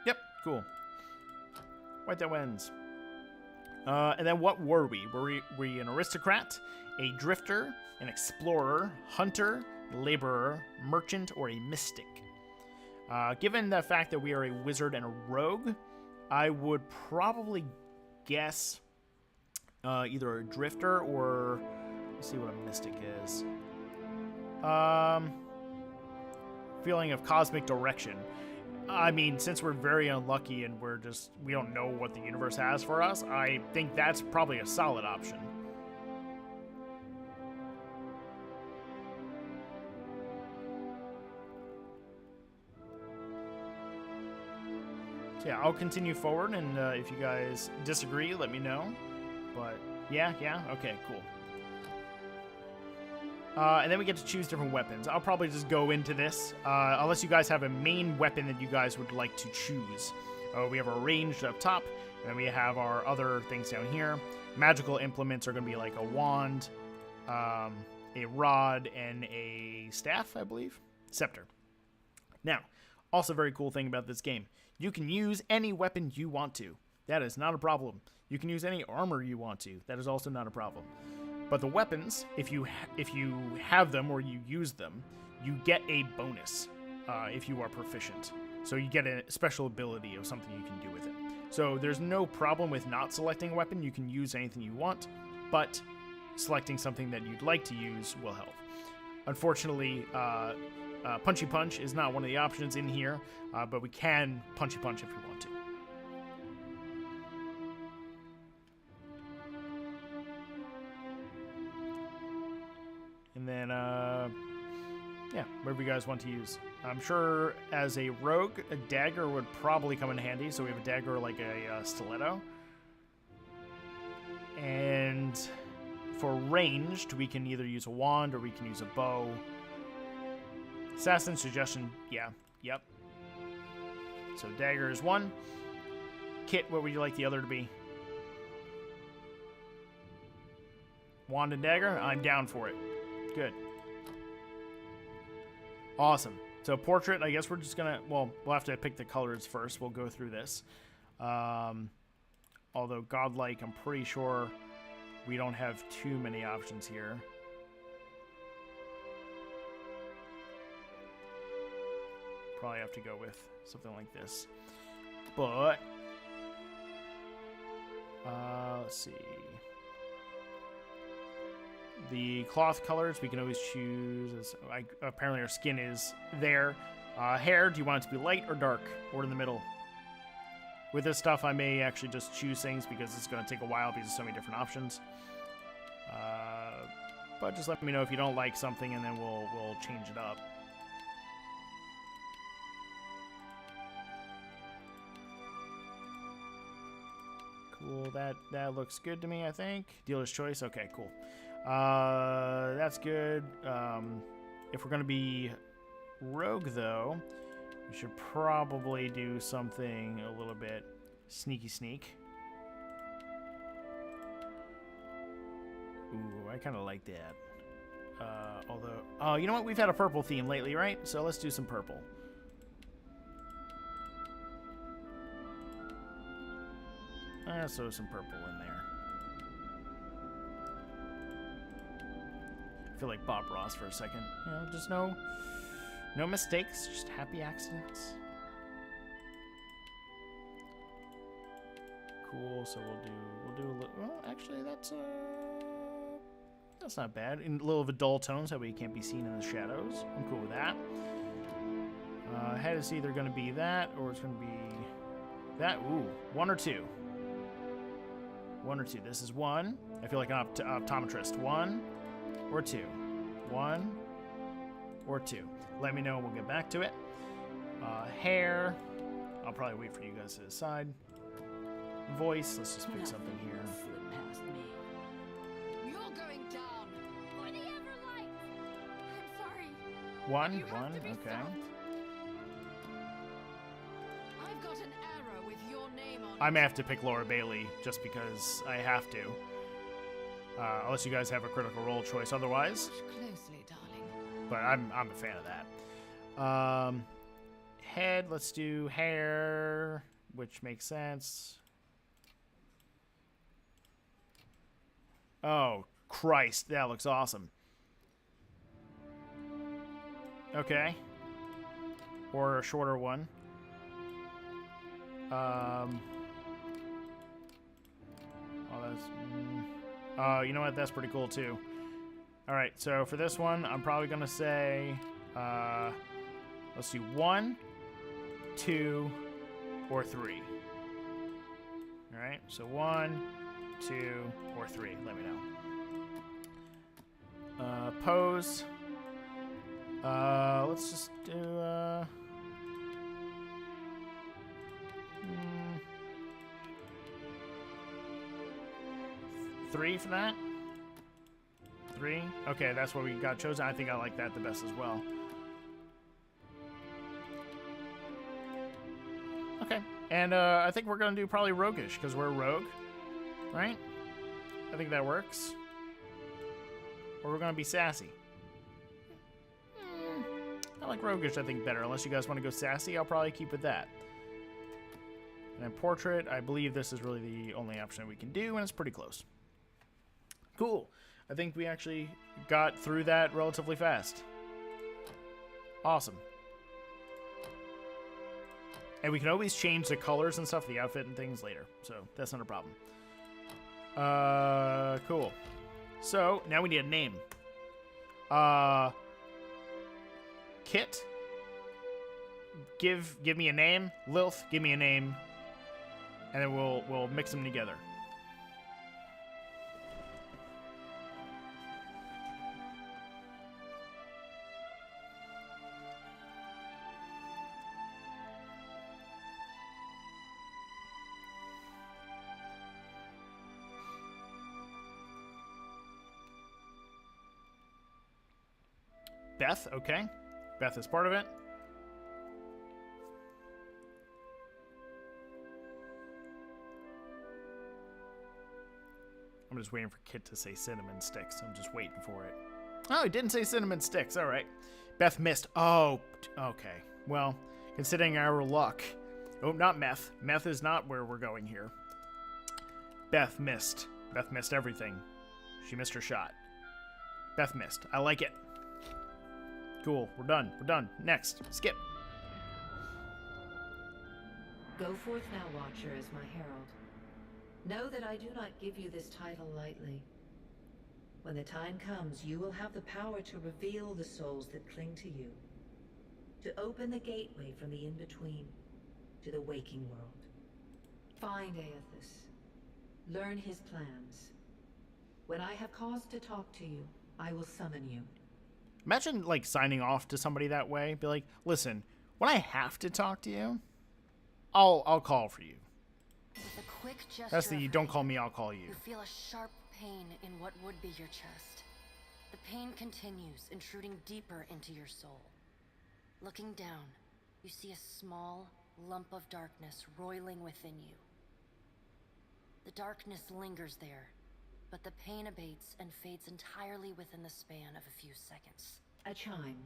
Yep, cool. White that wins. And then what were we? Were we an aristocrat, a drifter, an explorer, hunter, laborer, merchant, or a mystic? Given the fact that we are a wizard and a rogue, I would probably guess either a drifter or... Let's see what a mystic is. Feeling of cosmic direction. I mean, since we're very unlucky and we don't know what the universe has for us, I think that's probably a solid option. So yeah, I'll continue forward, and if you guys disagree, let me know. But yeah, okay, cool. And then we get to choose different weapons. I'll probably just go into this, unless you guys have a main weapon that you guys would like to choose. We have our ranged up top, and then we have our other things down here. Magical implements are going to be like a wand, a rod, and a staff, I believe. Scepter. Now, also very cool thing about this game. You can use any weapon you want to. That is not a problem. You can use any armor you want to. That is also not a problem. But the weapons, if you have them or you use them, you get a bonus if you are proficient. So you get a special ability of something you can do with it. So there's no problem with not selecting a weapon. You can use anything you want, but selecting something that you'd like to use will help. Unfortunately, Punchy Punch is not one of the options in here, but we can Punchy Punch if we want to. And then, yeah, whatever you guys want to use. I'm sure as a rogue, a dagger would probably come in handy. So we have a dagger like a stiletto. And for ranged, we can either use a wand or we can use a bow. Assassin suggestion, yeah, yep. So dagger is one. Kit, what would you like the other to be? Wand and dagger? I'm down for it. Good. Awesome. So portrait, I guess we're just gonna, well, we'll have to pick the colors first. We'll go through this. Although godlike, I'm pretty sure we don't have too many options here. Probably have to go with something like this. But, let's see. The cloth colors, we can always choose. Apparently our skin is there. Hair, do you want it to be light or dark? Or in the middle? With this stuff, I may actually just choose things because it's going to take a while because there's so many different options. But just let me know if you don't like something and then we'll change it up. Cool, that looks good to me, I think. Dealer's choice, okay, cool. That's good. If we're going to be rogue, though, we should probably do something a little bit sneaky sneak. Ooh, I kind of like that. Although, you know what? We've had a purple theme lately, right? So let's do some purple. Let's throw some purple in there. I feel like Bob Ross for a second. You know, just no mistakes, just happy accidents. Cool. So we'll do a little. Well, actually, that's not bad. In a little of a dull tone, so we can't be seen in the shadows. I'm cool with that. Head is either going to be that or it's going to be that. Ooh, one or two. One or two. This is one. I feel like an optometrist. One or two. One or two. Let me know and we'll get back to it. Hair. I'll probably wait for you guys to decide. voice. Let's just pick something here. Slip past me. You're going down. For the Everlight! I'm sorry. One, You have to be okay. stopped. I've got an arrow with your name on it. I may have to pick Laura Bailey just because I have to. Unless you guys have a Critical Role choice otherwise. Watch closely, darling. But I'm a fan of that. Head, let's do hair, which makes sense. Oh, Christ, that looks awesome. Okay. Or a shorter one. Oh, that's... you know what? That's pretty cool, too. Alright, so for this one, I'm probably going to say... let's do 1, 2, or 3. Alright, so 1, 2, or 3. Let me know. Pose. Let's just do... 3 for that? 3? Okay, that's what we got chosen. I think I like that the best as well. Okay, and I think we're gonna do probably roguish, because we're a rogue, right? I think that works. Or we're gonna be sassy. I like roguish, I think, better. Unless you guys want to go sassy, I'll probably keep with that. And then portrait, I believe this is really the only option we can do, and it's pretty close. Cool. I think we actually got through that relatively fast. Awesome. And we can always change the colors and stuff, the outfit and things later. So that's not a problem. Cool. So now we need a name. Kit, give me a name. Lilith, give me a name. And then we'll mix them together. Beth, okay. Beth is part of it. I'm just waiting for Kit to say cinnamon sticks. I'm just waiting for it. Oh, he didn't say cinnamon sticks. All right. Beth missed. Oh, okay. Well, considering our luck. Oh, not meth. Meth is not where we're going here. Beth missed. Beth missed everything. She missed her shot. Beth missed. I like it. Cool. We're done. We're done. Next. Skip. Go forth now, Watcher, as my herald. Know that I do not give you this title lightly. When the time comes, you will have the power to reveal the souls that cling to you. To open the gateway from the in-between to the waking world. Find Aethys. Learn his plans. When I have cause to talk to you, I will summon you. Imagine, like, signing off to somebody that way. Be like, listen, when I have to talk to you, I'll call for you. With a quick gesture That's the of don't her call me, hand, I'll call you. You feel a sharp pain in what would be your chest. The pain continues, intruding deeper into your soul. Looking down, you see a small lump of darkness roiling within you. The darkness lingers there, but the pain abates and fades entirely within the span of a few seconds. A chime.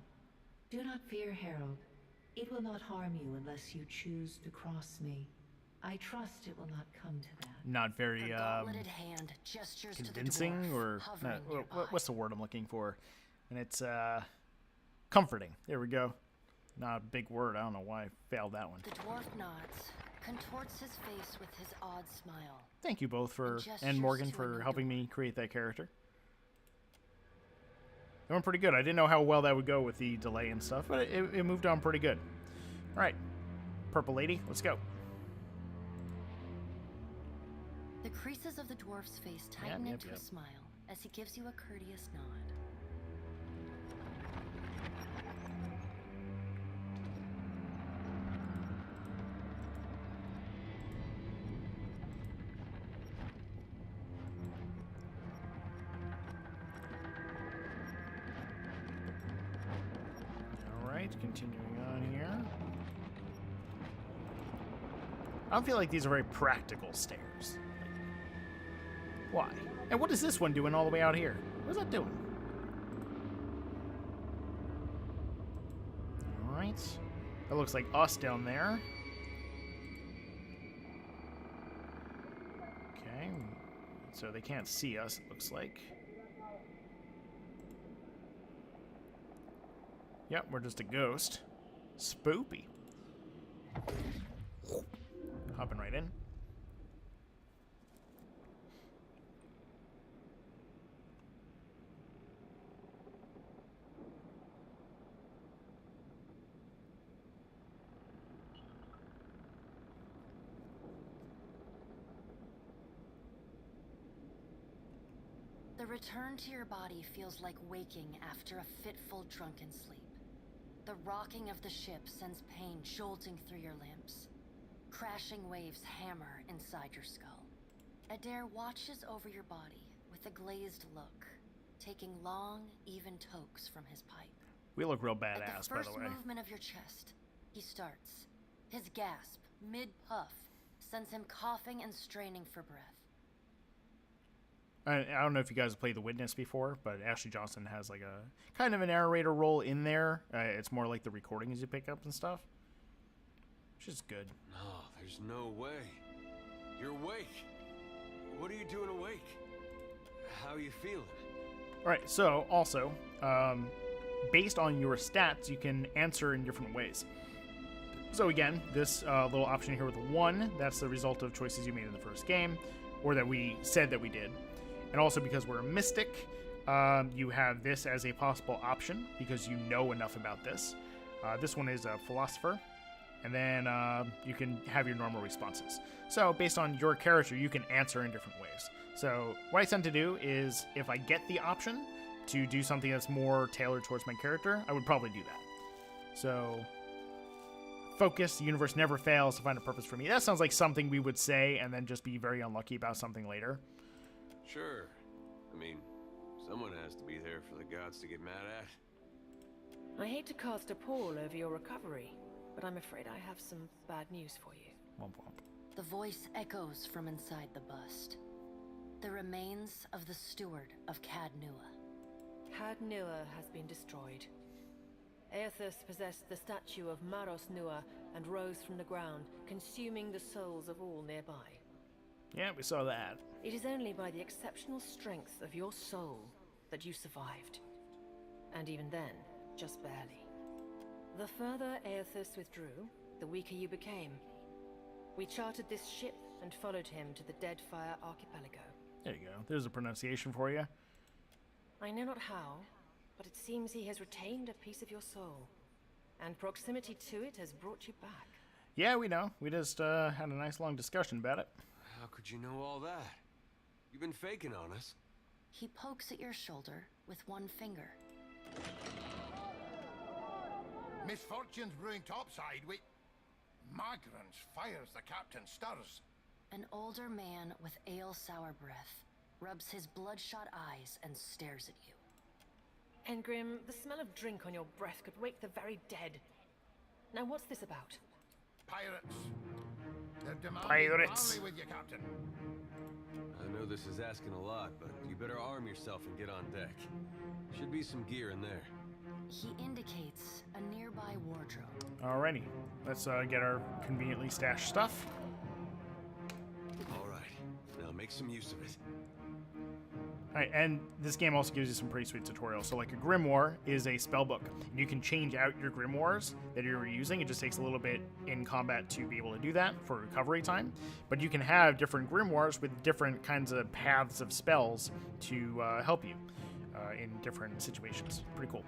Do not fear, Herald. It will not harm you unless you choose to cross me. I trust it will not come to that. Not very, Her gauntleted hand gestures convincing, to the dwarf, or hovering nearby. what's the word I'm looking for? And it's comforting. There we go. Not a big word. I don't know why I failed that one. The dwarf nods, contorts his face with his odd smile. Thank you both for and gestures Morgan to a for new helping door. me create that character. It went pretty good. I didn't know how well that would go with the delay and stuff, but it moved on pretty good. All right, Purple Lady, let's go. The creases of the dwarf's face tighten Yep, into yep. a smile as he gives you a courteous nod. Alright, continuing on here. I don't feel like these are very practical stairs. Why? And what is this one doing all the way out here? What is that doing? Alright. That looks like us down there. Okay. So they can't see us, it looks like. Yep, we're just a ghost. Spoopy. Hopping right in. The return to your body feels like waking after a fitful drunken sleep. The rocking of the ship sends pain jolting through your limbs. Crashing waves hammer inside your skull. Adair watches over your body with a glazed look, taking long, even tokes from his pipe. We look real At badass, the by first the way. movement of your chest, he starts. His gasp, mid-puff, sends him coughing and straining for breath. I don't know if you guys have played The Witness before, but Ashley Johnson has like a kind of a narrator role in there. It's more like the recordings you pick up and stuff. Which is good. No, there's no way. You're awake. What are you doing awake? How are you feeling? Alright, so also, based on your stats, you can answer in different ways. So again, this little option here with the 1, that's the result of choices you made in the first game, or that we said that we did. And also because we're a mystic, you have this as a possible option because you know enough about this. This one is a philosopher, and then you can have your normal responses. So based on your character, you can answer in different ways. So what I tend to do is if I get the option to do something that's more tailored towards my character, I would probably do that. So focus, the universe never fails to find a purpose for me. That sounds like something we would say and then just be very unlucky about something later. Sure. I mean, someone has to be there for the gods to get mad at. I hate to cast a pall over your recovery, but I'm afraid I have some bad news for you. Womp womp. The voice echoes from inside the bust. The remains of the steward of Cad Nua. Cad Nua has been destroyed. Aethys possessed the statue of Maros Nua and rose from the ground, consuming the souls of all nearby. Yeah, we saw that. It is only by the exceptional strength of your soul that you survived. And even then, just barely. The further Aethys withdrew, the weaker you became. We chartered this ship and followed him to the Deadfire archipelago. There you go. There's a pronunciation for you. I know not how, but it seems he has retained a piece of your soul. And proximity to it has brought you back. Yeah, we know. We just had a nice long discussion about it. How could you know all that? You've been faking on us. He pokes at your shoulder with one finger. Misfortune's brewing topside. Wait. Migrants fires, the captain stirs. An older man with ale-sour breath rubs his bloodshot eyes and stares at you. Engrim, the smell of drink on your breath could wake the very dead. Now what's this about? Pirates. They're demanding Pirates. barley with you, Captain. I know this is asking a lot, but you better arm yourself and get on deck. Should be some gear in there. He indicates a nearby wardrobe. Alrighty. Let's get our conveniently stashed stuff. All right, now make some use of it. Alright, and this game also gives you some pretty sweet tutorials. So like a grimoire is a spellbook. And you can change out your grimoires that you're using. It just takes a little bit in combat to be able to do that for recovery time. But you can have different grimoires with different kinds of paths of spells to help you in different situations. Pretty cool.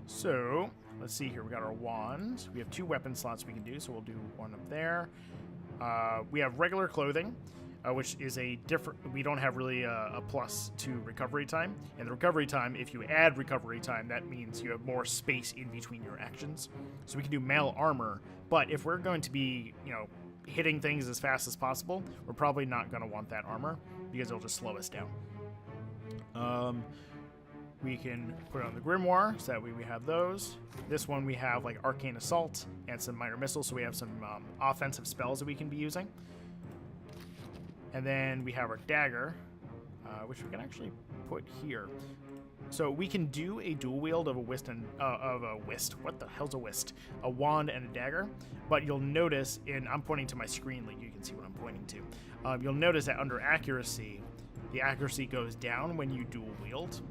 So, let's see here. We got our wands. We have 2 weapon slots we can do, so we'll do one up there. We have regular clothing, which is a different... We don't have really a plus to recovery time. And the recovery time, if you add recovery time, that means you have more space in between your actions. So we can do mail armor, but if we're going to be, hitting things as fast as possible, we're probably not going to want that armor, because it'll just slow us down. we can put on the Grimoire, so that way we have those. This one we have like Arcane Assault and some Minor Missiles, so we have some offensive spells that we can be using. And then we have our dagger, which we can actually put here. So we can do a dual wield of a whist and what the hell's a whist? A wand and a dagger. But you'll notice, I'm pointing to my screen, like you can see what I'm pointing to. You'll notice that under accuracy, the accuracy goes down when you dual wield.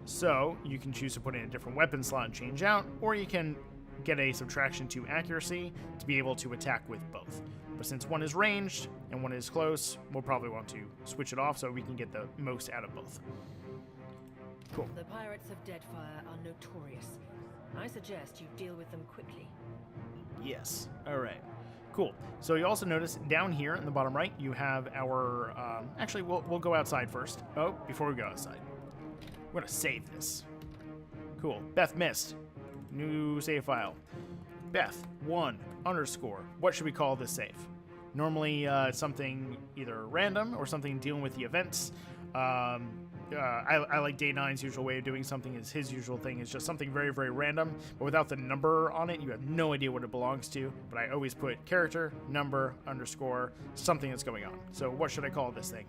So you can choose to put in a different weapon slot and change out, or you can get a subtraction to accuracy to be able to attack with both. But since one is ranged and one is close, we'll probably want to switch it off so we can get the most out of both. Cool. The pirates of Deadfire are notorious. I suggest you deal with them quickly. Yes. All right. Cool. So you also notice down here in the bottom right, you have our... actually, we'll go outside first. Oh, before we go outside. We're going to save this. Cool. Beth missed. New save file. Beth, 1 _. What should we call this save? Normally, something either random or something dealing with the events. I like Day 9's usual way of doing something is his usual thing is just something very, very random, but without the number on it, you have no idea what it belongs to. But I always put character, number, _ something that's going on. So what should I call this thing?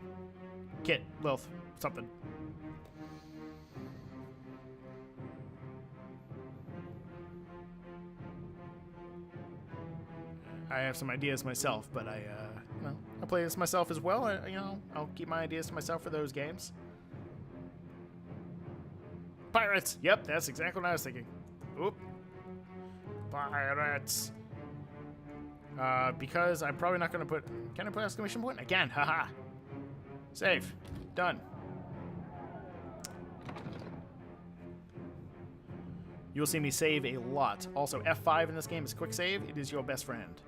Kit, Lilith, something. I have some ideas myself, but I play this myself as well. I'll keep my ideas to myself for those games. Pirates! Yep, that's exactly what I was thinking. Oop. Pirates. Because I'm probably not going to put... Can I put exclamation point? Again, haha. Save. Done. You'll see me save a lot. Also, F5 in this game is quick save. It is your best friend.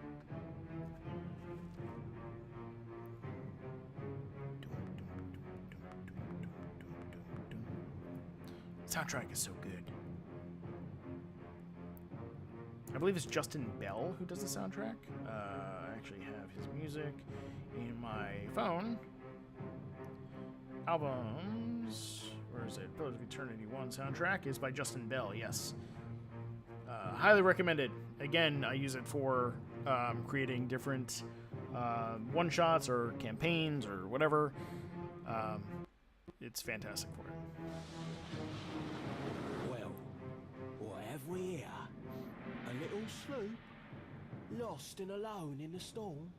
Soundtrack is so good. I believe it's Justin Bell who does the soundtrack. I actually have his music in my phone. Albums. Where is it? Pillars of Eternity 1 soundtrack is by Justin Bell, yes. Highly recommended. Again, I use it for creating different one-shots or campaigns or whatever. It's fantastic for it. Well, what have we here? A little sloop? Lost and alone in the storm?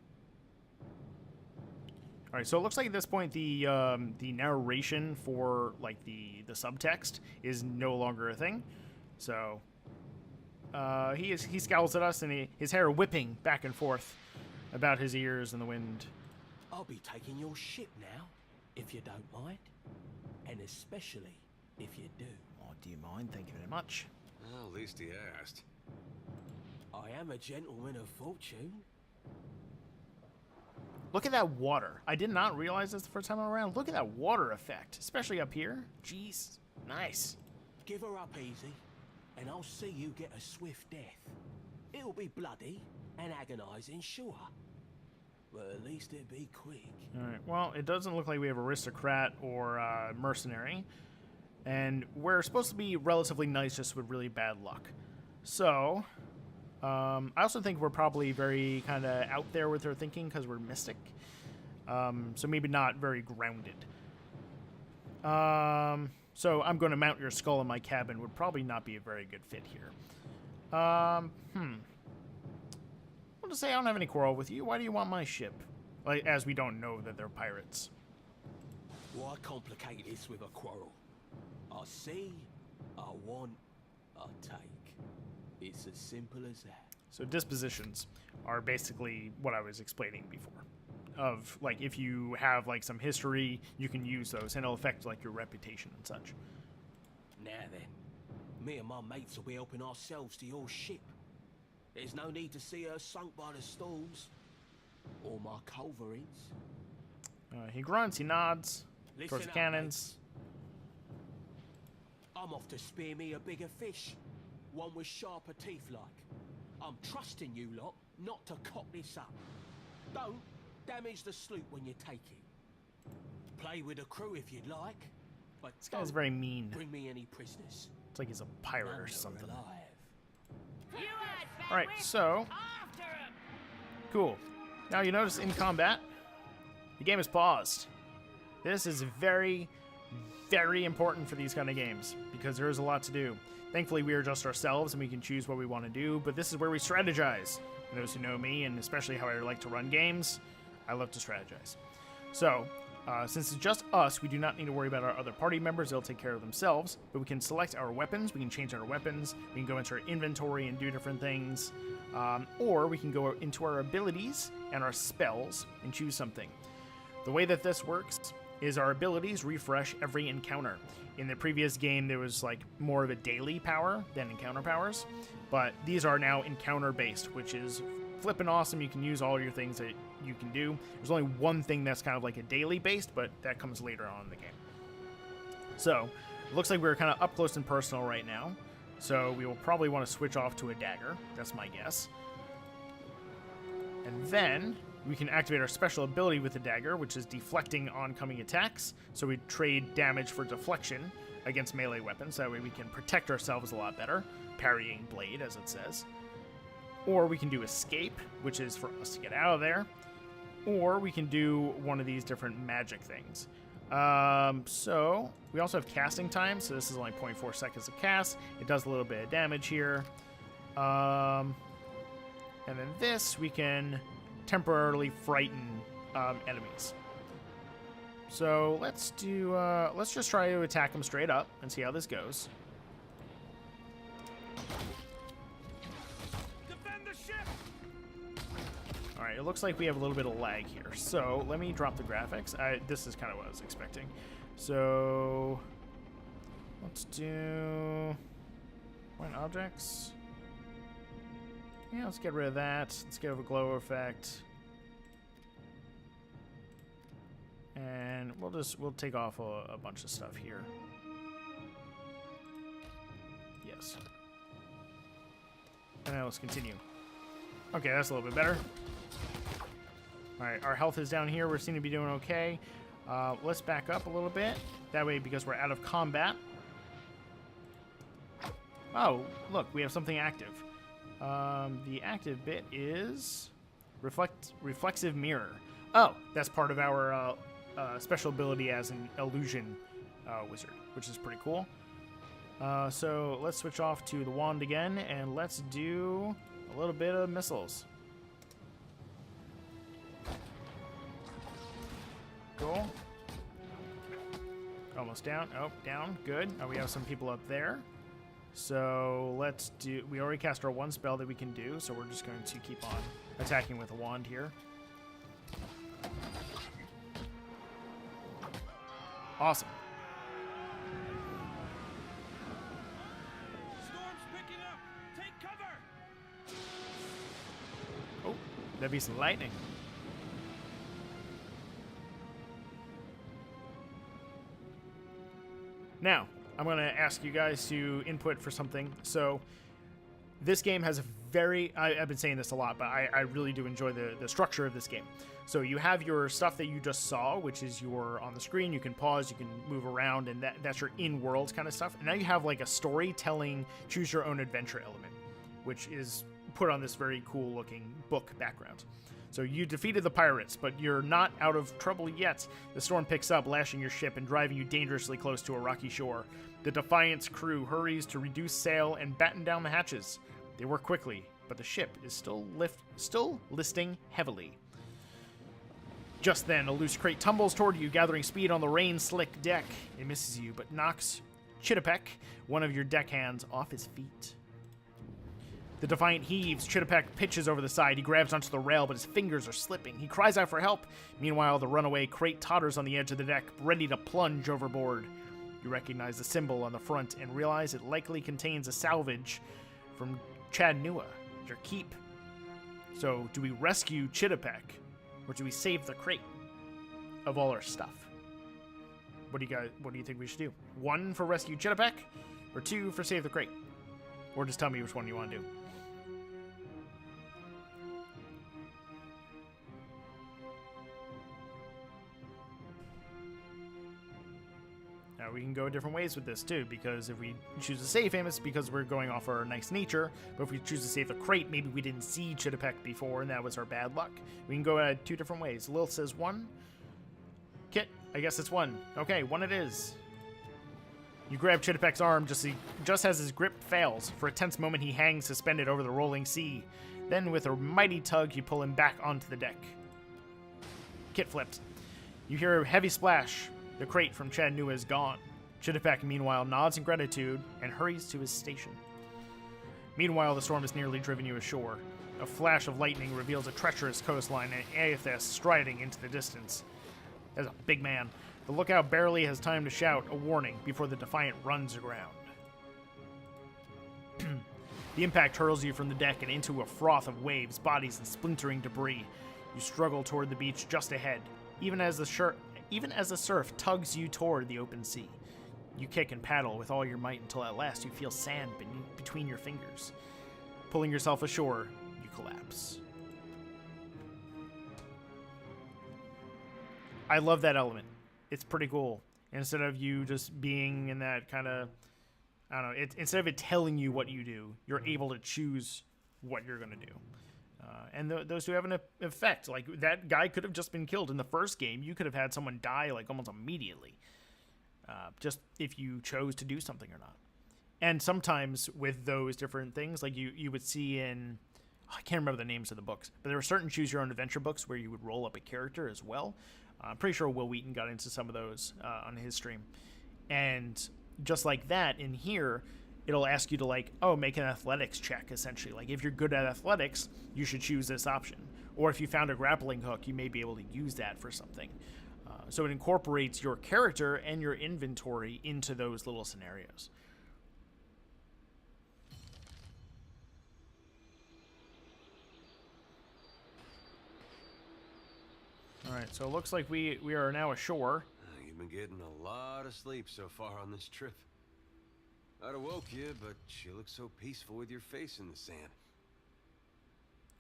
All right, so it looks like at this point the narration for like the subtext is no longer a thing. So he scowls at us and his hair whipping back and forth about his ears in the wind. I'll be taking your ship now, if you don't mind, and especially if you do. Oh, do you mind? Thank you very much. Well, at least he asked. I am a gentleman of fortune. Look at that water. I did not realize this the first time around. Look at that water effect, especially up here. Jeez, nice. Give her up easy, and I'll see you get a swift death. It'll be bloody and agonizing, sure, but at least it'll be quick. All right, well, it doesn't look like we have aristocrat or mercenary, and we're supposed to be relatively nice just with really bad luck. So... I also think we're probably very kind of out there with our thinking because we're mystic. So maybe not very grounded. So I'm going to mount your skull in my cabin would probably not be a very good fit here. I'll just say I don't have any quarrel with you. Why do you want my ship? Like, as we don't know that they're pirates. Why complicate this with a quarrel? I see, I want, I take. It's as simple as that. So dispositions are basically what I was explaining before. Of, like, if you have, like, some history, you can use those, and it'll affect, like, your reputation and such. Now then, me and my mates will be helping ourselves to your ship. There's no need to see her sunk by the stalls. Or my culverins. He grunts, he nods, towards the cannons. Mates. I'm off to spear me a bigger fish. One with sharper teeth like. I'm trusting you lot not to cock this up. Don't damage the sloop when you take it. Play with the crew if you'd like. But This guy's don't very mean. bring me any prisoners. It's like he's a pirate None or are something. alive. Alright, so... Cool. Now you notice in combat, the game is paused. This is very, very important for these kind of games, because there is a lot to do. Thankfully, we are just ourselves, and we can choose what we want to do, but this is where we strategize. For those who know me, and especially how I like to run games, I love to strategize. So, since it's just us, we do not need to worry about our other party members. They'll take care of themselves. But we can select our weapons. We can change our weapons. We can go into our inventory and do different things. Or we can go into our abilities and our spells and choose something. The way that this works is our abilities refresh every encounter. In the previous game, there was like more of a daily power than encounter powers. But these are now encounter-based, which is flippin' awesome. You can use all your things that you can do. There's only one thing that's kind of like a daily based, but that comes later on in the game. So it looks like we're kind of up close and personal right now. So we will probably want to switch off to a dagger. That's my guess. And then we can activate our special ability with the dagger, which is deflecting oncoming attacks. So we trade damage for deflection against melee weapons. That way we can protect ourselves a lot better. Parrying blade, as it says. Or we can do escape, which is for us to get out of there. Or we can do one of these different magic things. So we also have casting time. So this is only 0.4 seconds of cast. It does a little bit of damage here. And then this, we can temporarily frighten enemies. So let's just try to attack them straight up and see how this goes. Alright, it looks like we have a little bit of lag here. So, let me drop the graphics. This is kind of what I was expecting. So, let's do... point objects. Yeah, let's get rid of that. Let's get rid of a glow effect. And we'll take off a bunch of stuff here. Yes. And now let's continue. Okay, that's a little bit better. Alright, our health is down here. We seem to be doing okay. Let's back up a little bit. That way, because we're out of combat. Oh, look, we have something active. The active bit is reflexive mirror. Oh, that's part of our special ability as an illusion wizard, which is pretty cool. So let's switch off to the wand again, and let's do a little bit of missiles. Cool. Almost down. Oh, down. Good. We have some people up there. So let's do... We already cast our one spell that we can do, so we're just going to keep on attacking with a wand here. Awesome. Storm's picking up. Take cover. Oh, that'd be some lightning. Now, I'm going to ask you guys to input for something. So, this game has a very... I've been saying this a lot, but I really do enjoy the structure of this game. So, you have your stuff that you just saw, which is your on the screen. You can pause, you can move around, and that's your in-world kind of stuff. And now you have like a storytelling, choose-your-own-adventure element, which is put on this very cool-looking book background. So you defeated the pirates, but you're not out of trouble yet. The storm picks up, lashing your ship and driving you dangerously close to a rocky shore. The Defiant's crew hurries to reduce sail and batten down the hatches. They work quickly, but the ship is still listing heavily. Just then, a loose crate tumbles toward you, gathering speed on the rain-slick deck. It misses you, but knocks Chittapek, one of your deckhands, off his feet. The Defiant heaves. Chittapek pitches over the side. He grabs onto the rail, but his fingers are slipping. He cries out for help. Meanwhile, the runaway crate totters on the edge of the deck, ready to plunge overboard. You recognize the symbol on the front and realize it likely contains a salvage from Chadnua, your keep. So, do we rescue Chittapek, or do we save the crate of all our stuff? What do you think we should do? 1 for rescue Chittapek, or 2 for save the crate? Or just tell me which one you want to do. Now, we can go different ways with this, too, because if we choose to save him, it's because we're going off our nice nature. But if we choose to save the crate, maybe we didn't see Chittipek before, and that was our bad luck. We can go 2 different ways. Lilith says 1. Kit, I guess it's 1. Okay, 1 it is. You grab Chittipek's arm just as his grip fails. For a tense moment, he hangs suspended over the rolling sea. Then, with a mighty tug, you pull him back onto the deck. Kit flips. You hear a heavy splash. The crate from Chattanooga is gone. Chittipek, meanwhile, nods in gratitude and hurries to his station. Meanwhile, the storm has nearly driven you ashore. A flash of lightning reveals a treacherous coastline and Aethys striding into the distance. That's a big man. The lookout barely has time to shout a warning before the Defiant runs aground. The impact hurls you from the deck and into a froth of waves, bodies, and splintering debris. You struggle toward the beach just ahead, even as the surf tugs you toward the open sea. You kick and paddle with all your might until at last you feel sand between your fingers. Pulling yourself ashore, you collapse. I love that element. It's pretty cool. Instead of you just being in that kind of, I don't know, instead of it telling you what you do, you're able to choose what you're going to do. And those who have an effect, like that guy could have just been killed in the first game. You could have had someone die like almost immediately, just if you chose to do something or not. And sometimes with those different things, like you would see in, I can't remember the names of the books, but there were certain choose your own adventure books where you would roll up a character as well. I'm pretty sure Will Wheaton got into some of those on his stream. And just like that, in here, it'll ask you to, like, make an athletics check, essentially. Like, if you're good at athletics, you should choose this option. Or if you found a grappling hook, you may be able to use that for something. So it incorporates your character and your inventory into those little scenarios. All right, so it looks like we are now ashore. You've been getting a lot of sleep so far on this trip. I'd have woke you, but you look so peaceful with your face in the sand.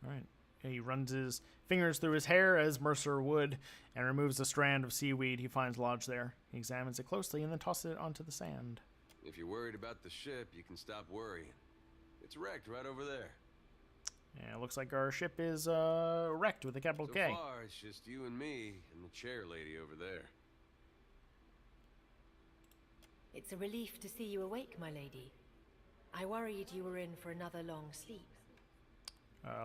All right. He runs his fingers through his hair as Mercer would and removes a strand of seaweed he finds lodged there. He examines it closely and then tosses it onto the sand. If you're worried about the ship, you can stop worrying. It's wrecked right over there. Yeah, it looks like our ship is wrecked with a capital K. So far, it's just you and me and the chair lady over there. It's a relief to see you awake, my lady. I worried you were in for another long sleep.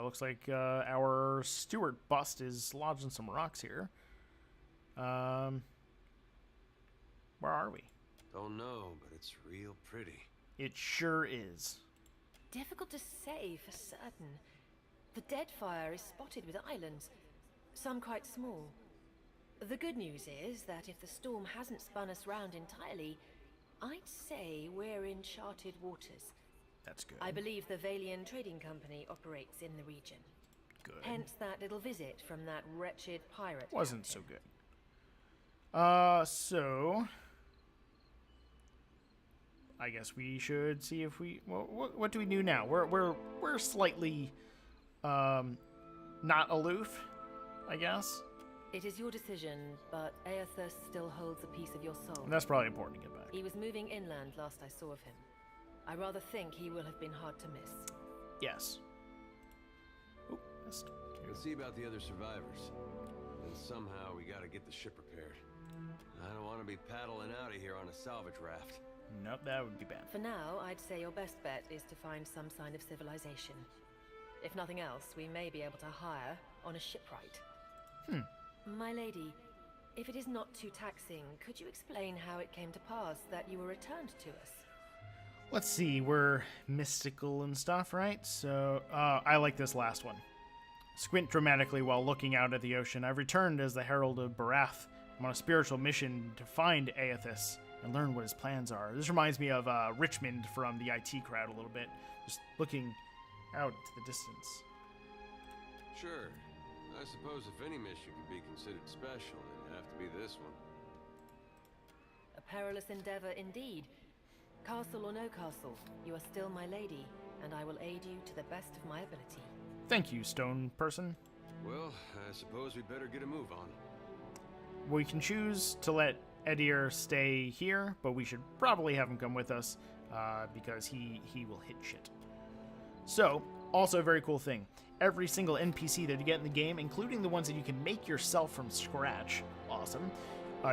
Looks like our Stewart bust is lodged in some rocks here. Where are we? Don't know, but it's real pretty. It sure is. Difficult to say for certain. The Deadfire is spotted with islands, some quite small. The good news is that if the storm hasn't spun us round entirely, I'd say we're in charted waters. That's good. I believe the Valian Trading Company operates in the region. Good. Hence that little visit from that wretched pirate. Wasn't captain. so good. So I guess we should see if we. Well, what do we do now? We're slightly not aloof, I guess. It is your decision, but Aethys still holds a piece of your soul. And that's probably important to get back. He was moving inland last I saw of him. I rather think he will have been hard to miss. Yes. Ooh, Let's see about the other survivors. And somehow we gotta get the ship repaired. I don't want to be paddling out of here on a salvage raft. Nope, that would be bad. For now, I'd say your best bet is to find some sign of civilization. If nothing else, we may be able to hire on a shipwright. My lady, if it is not too taxing, could you explain how it came to pass that you were returned to us? Let's see, we're mystical and stuff, right? So, I like this last one. Squint dramatically while looking out at the ocean. I've returned as the Herald of Barath. I'm on a spiritual mission to find Aethys and learn what his plans are. This reminds me of Richmond from the IT crowd a little bit. Just looking out to the distance. Sure. I suppose if any mission could be considered special, it'd have to be this one. A perilous endeavor indeed. Castle or no castle, you are still my lady, and I will aid you to the best of my ability. Thank you, stone person. Well, I suppose we better get a move on. We can choose to let Edir stay here, but we should probably have him come with us because he will hit shit. So, also a very cool thing. Every single NPC that you get in the game, including the ones that you can make yourself from scratch, awesome,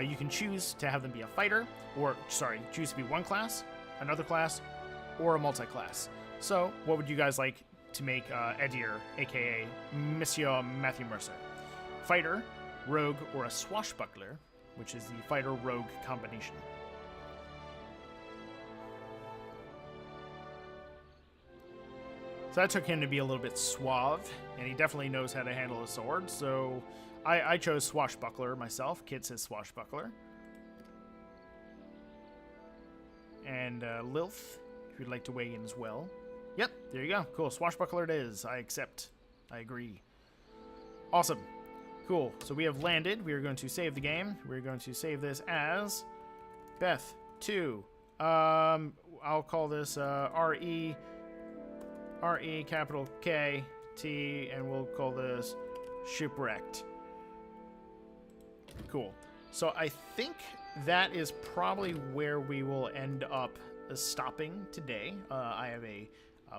you can choose to have them be a fighter, or, choose to be one class, another class, or a multi-class. So, what would you guys like to make Edir, aka Monsieur Matthew Mercer? Fighter, rogue, or a swashbuckler, which is the fighter-rogue combination. So that took him to be a little bit suave, and he definitely knows how to handle a sword, so I chose swashbuckler myself. Kit says swashbuckler. And Lilth, if you'd like to weigh in as well. Yep, there you go. Cool, swashbuckler it is. I accept. I agree. Awesome. Cool, so we have landed. We are going to save the game. We're going to save this as Beth 2. I'll call this RE capital K T, and we'll call this Shipwrecked. Cool. So I think that is probably where we will end up stopping today. I have a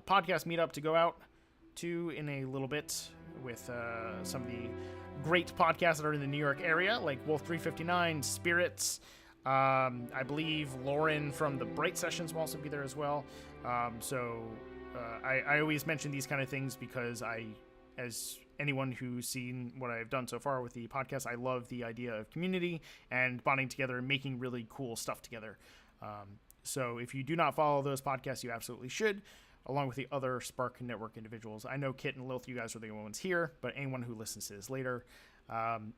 podcast meetup to go out to in a little bit with some of the great podcasts that are in the New York area, like Wolf 359, Spirits. I believe Lauren from the Bright Sessions will also be there as well. I always mention these kind of things because as anyone who's seen what I've done so far with the podcast, I love the idea of community and bonding together and making really cool stuff together. So if you do not follow those podcasts, you absolutely should, along with the other Spark Network individuals. I know Kit and Lilth, you guys are the only ones here, but anyone who listens to this later,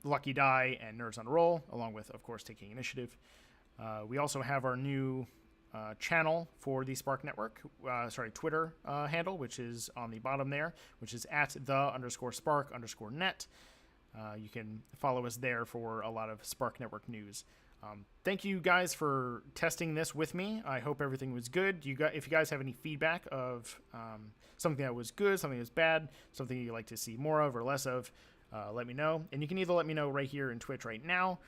Lucky Die and Nerds on a Roll, along with, of course, Taking Initiative. We also have our new channel for the Spark Network, Twitter handle, which is on the bottom there, which is at @the_spark_net. You can follow us there for a lot of Spark Network news. Thank you guys for testing this with me. I hope everything was good. If you guys have any feedback of something that was good, something that was bad, something you'd like to see more of or less of, let me know. And you can either let me know right here in Twitch right now,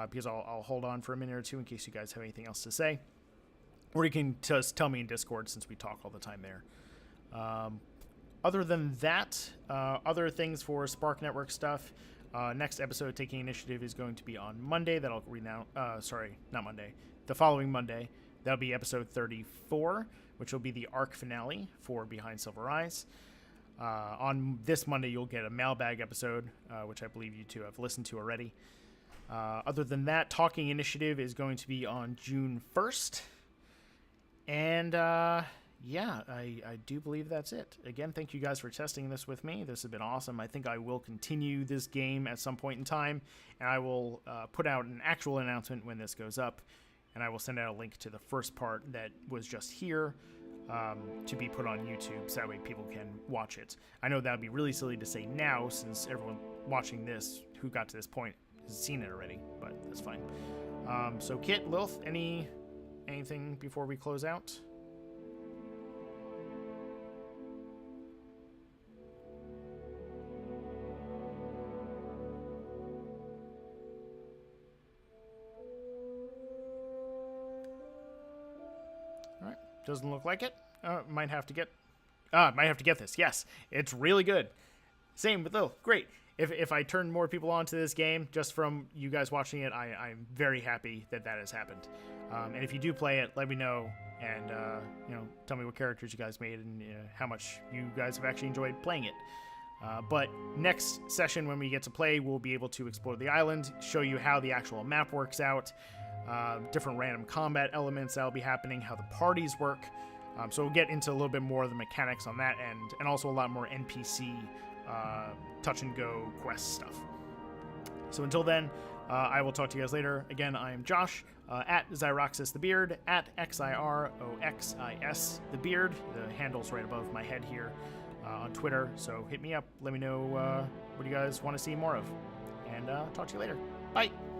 because I'll hold on for a minute or two in case you guys have anything else to say. Or you can just tell me in Discord since we talk all the time there. Other than that, other things for Spark Network stuff, next episode of Taking Initiative is going to be on Monday. That'll read now. Not Monday. The following Monday. That'll be episode 34, which will be the arc finale for Behind Silver Eyes. On this Monday, you'll get a mailbag episode, which I believe you two have listened to already. Other than that, Talking Initiative is going to be on June 1st. And, I do believe that's it. Again, thank you guys for testing this with me. This has been awesome. I think I will continue this game at some point in time, and I will put out an actual announcement when this goes up, and I will send out a link to the first part that was just here to be put on YouTube, so that way people can watch it. I know that would be really silly to say now, since everyone watching this who got to this point has seen it already, but that's fine. So Kit, Lilth, anything before we close out? All right, doesn't look like it. Might have to get this. Yes, it's really good. Same with Lil. Great. If I turn more people onto this game just from you guys watching it, I'm very happy that has happened. And if you do play it, let me know, and tell me what characters you guys made and how much you guys have actually enjoyed playing it. But next session, when we get to play, we'll be able to explore the island, show you how the actual map works out, different random combat elements that'll be happening, how the parties work. So we'll get into a little bit more of the mechanics on that end, and also a lot more NPC touch-and-go quest stuff. So until then, I will talk to you guys later. Again, I am Josh, at Zyroxis the Beard, at XIROXIS the Beard. The handle's right above my head here on Twitter, so hit me up. Let me know what you guys want to see more of. And talk to you later. Bye!